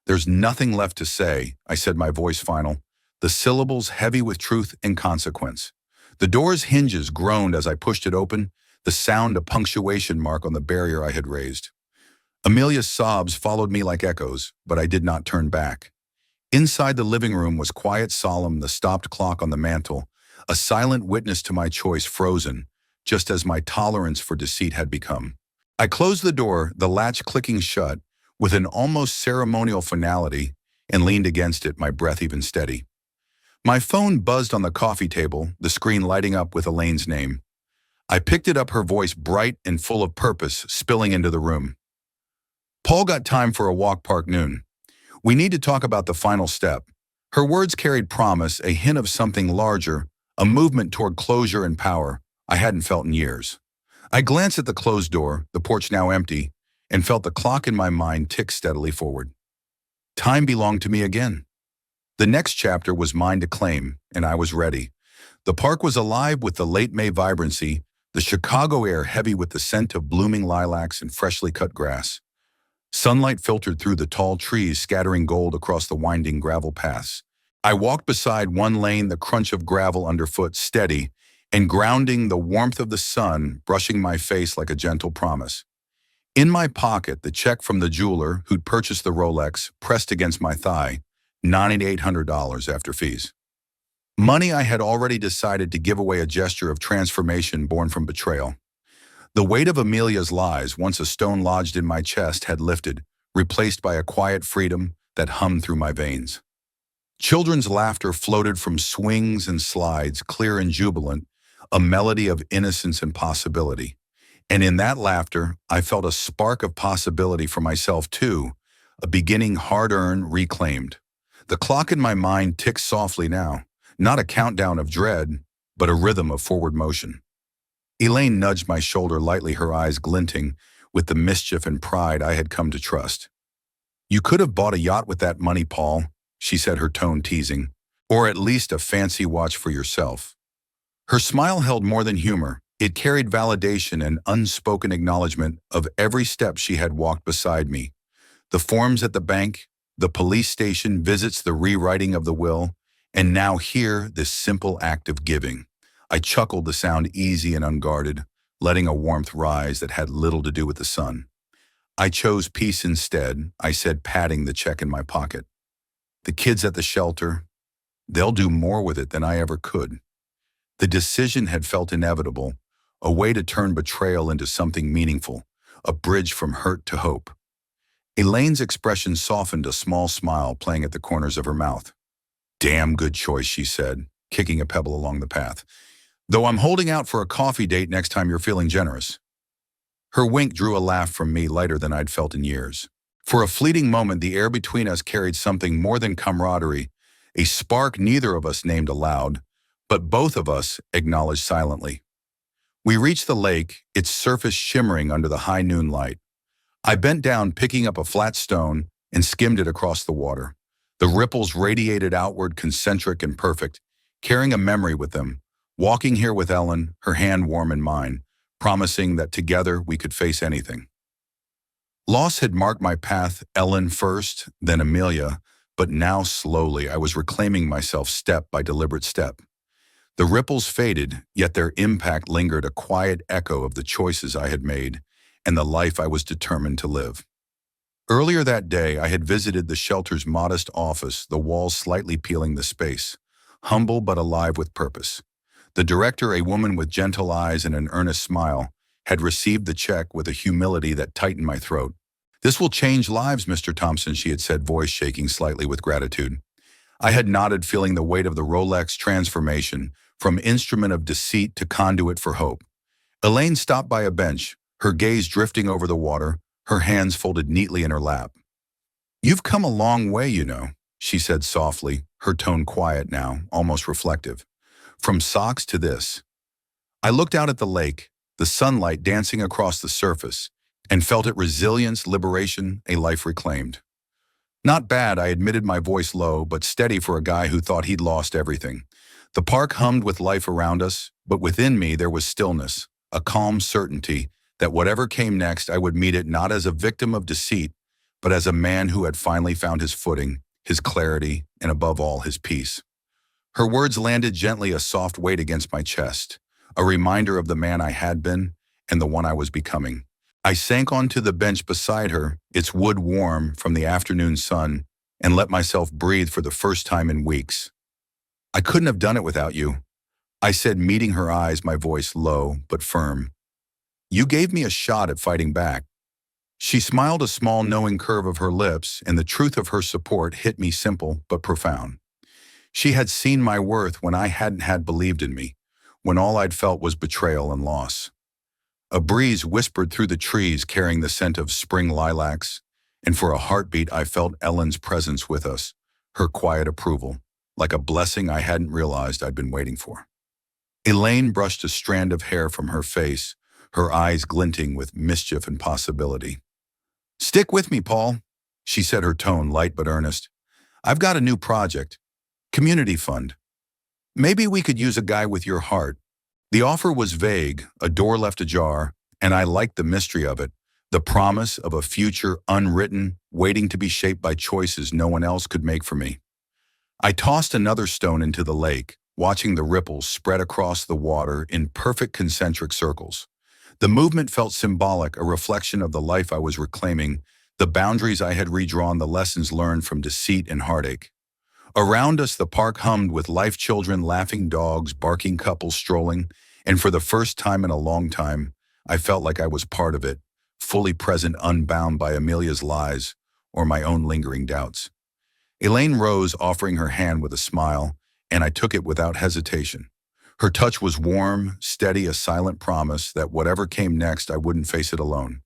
There's nothing left to say, I said, my voice final, the syllables heavy with truth and consequence. The door's hinges groaned as I pushed it open, the sound a punctuation mark on the barrier I had raised. Amelia's sobs followed me like echoes, but I did not turn back. Inside the living room was quiet, solemn, the stopped clock on the mantel, a silent witness to my choice, frozen, just as my tolerance for deceit had become. I closed the door, the latch clicking shut, with an almost ceremonial finality, and leaned against it, my breath even steady. My phone buzzed on the coffee table, the screen lighting up with Elaine's name. I picked it up, her voice bright and full of purpose, spilling into the room. Paul, got time for a walk, Park noon. We need to talk about the final step. Her words carried promise, a hint of something larger, a movement toward closure and power I hadn't felt in years. I glanced at the closed door, the porch now empty, and felt the clock in my mind tick steadily forward. Time belonged to me again. The next chapter was mine to claim, and I was ready. The park was alive with the late May vibrancy, the Chicago air heavy with the scent of blooming lilacs and freshly cut grass. Sunlight filtered through the tall trees, scattering gold across the winding gravel paths. I walked beside one lane, the crunch of gravel underfoot steady, and grounding, the warmth of the sun brushing my face like a gentle promise. In my pocket, the check from the jeweler who'd purchased the Rolex pressed against my thigh, $9,800 after fees. Money I had already decided to give away, a gesture of transformation born from betrayal. The weight of Amelia's lies, once a stone lodged in my chest, had lifted, replaced by a quiet freedom that hummed through my veins. Children's laughter floated from swings and slides, clear and jubilant, a melody of innocence and possibility. And in that laughter, I felt a spark of possibility for myself too, a beginning hard-earned, reclaimed. The clock in my mind ticked softly now, not a countdown of dread, but a rhythm of forward motion. Elaine nudged my shoulder lightly, her eyes glinting with the mischief and pride I had come to trust. You could have bought a yacht with that money, Paul, she said, her tone teasing. Or at least a fancy watch for yourself. Her smile held more than humor. It carried validation and unspoken acknowledgement of every step she had walked beside me. The forms at the bank, the police station visits, the rewriting of the will, and now here, this simple act of giving. I chuckled to sound easy and unguarded, letting a warmth rise that had little to do with the sun. I chose peace instead, I said, patting the check in my pocket. The kids at the shelter, they'll do more with it than I ever could. The decision had felt inevitable, a way to turn betrayal into something meaningful, a bridge from hurt to hope. Elaine's expression softened, a small smile playing at the corners of her mouth. Damn good choice, she said, kicking a pebble along the path. Though I'm holding out for a coffee date next time you're feeling generous. Her wink drew a laugh from me, lighter than I'd felt in years. For a fleeting moment, the air between us carried something more than camaraderie, a spark neither of us named aloud, but both of us acknowledged silently. We reached the lake, its surface shimmering under the high noon light. I bent down, picking up a flat stone, and skimmed it across the water. The ripples radiated outward, concentric and perfect, carrying a memory with them. Walking here with Ellen, her hand warm in mine, promising that together we could face anything. Loss had marked my path, Ellen first, then Amelia, but now slowly I was reclaiming myself step by deliberate step. The ripples faded, yet their impact lingered, a quiet echo of the choices I had made and the life I was determined to live. Earlier that day, I had visited the shelter's modest office, the walls slightly peeling the space, humble but alive with purpose. The director, a woman with gentle eyes and an earnest smile, had received the check with a humility that tightened my throat. This will change lives, Mr. Thompson, she had said, voice shaking slightly with gratitude. I had nodded, feeling the weight of the Rolex transformation, from instrument of deceit to conduit for hope. Elaine stopped by a bench, her gaze drifting over the water, her hands folded neatly in her lap. You've come a long way, you know, she said softly, her tone quiet now, almost reflective. From socks to this. I looked out at the lake, the sunlight dancing across the surface, and felt it: resilience, liberation, a life reclaimed. Not bad, I admitted, my voice low but steady for a guy who thought he'd lost everything. The park hummed with life around us, but within me there was stillness, a calm certainty that whatever came next I would meet it not as a victim of deceit, but as a man who had finally found his footing, his clarity, and above all, his peace. Her words landed gently, a soft weight against my chest, a reminder of the man I had been and the one I was becoming. I sank onto the bench beside her, its wood warm from the afternoon sun, and let myself breathe for the first time in weeks. I couldn't have done it without you, I said, meeting her eyes, my voice low but firm. You gave me a shot at fighting back. She smiled, a small knowing curve of her lips, and the truth of her support hit me, simple but profound. She had seen my worth when I hadn't had believed in me, when all I'd felt was betrayal and loss. A breeze whispered through the trees, carrying the scent of spring lilacs, and for a heartbeat I felt Ellen's presence with us, her quiet approval, like a blessing I hadn't realized I'd been waiting for. Elaine brushed a strand of hair from her face, her eyes glinting with mischief and possibility. Stick with me, Paul, she said, her tone light but earnest. I've got a new project. Community fund. Maybe we could use a guy with your heart. The offer was vague, a door left ajar, and I liked the mystery of it, the promise of a future unwritten, waiting to be shaped by choices no one else could make for me. I tossed another stone into the lake, watching the ripples spread across the water in perfect concentric circles. The movement felt symbolic, a reflection of the life I was reclaiming, the boundaries I had redrawn, the lessons learned from deceit and heartache. Around us, the park hummed with life, children, laughing dogs, barking couples strolling, and for the first time in a long time, I felt like I was part of it, fully present, unbound by Amelia's lies or my own lingering doubts. Elaine rose, offering her hand with a smile, and I took it without hesitation. Her touch was warm, steady, a silent promise that whatever came next, I wouldn't face it alone.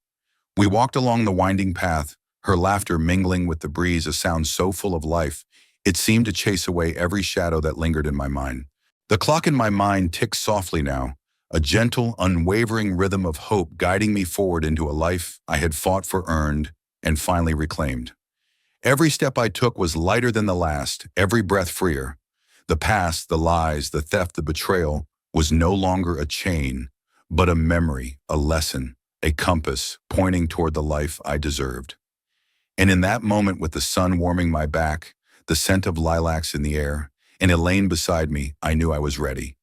We walked along the winding path, her laughter mingling with the breeze, a sound so full of life, it seemed to chase away every shadow that lingered in my mind. The clock in my mind ticked softly now, a gentle, unwavering rhythm of hope guiding me forward into a life I had fought for, earned, and finally reclaimed. Every step I took was lighter than the last, every breath freer. The past, the lies, the theft, the betrayal was no longer a chain, but a memory, a lesson, a compass pointing toward the life I deserved. And in that moment, with the sun warming my back, the scent of lilacs in the air, and Elaine beside me, I knew I was ready.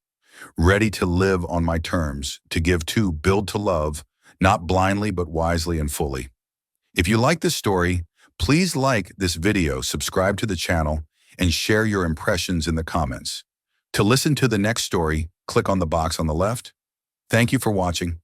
Ready to live on my terms, to give to, build to love, not blindly but wisely and fully. If you like this story, please like this video, subscribe to the channel, and share your impressions in the comments. To listen to the next story, click on the box on the left. Thank you for watching.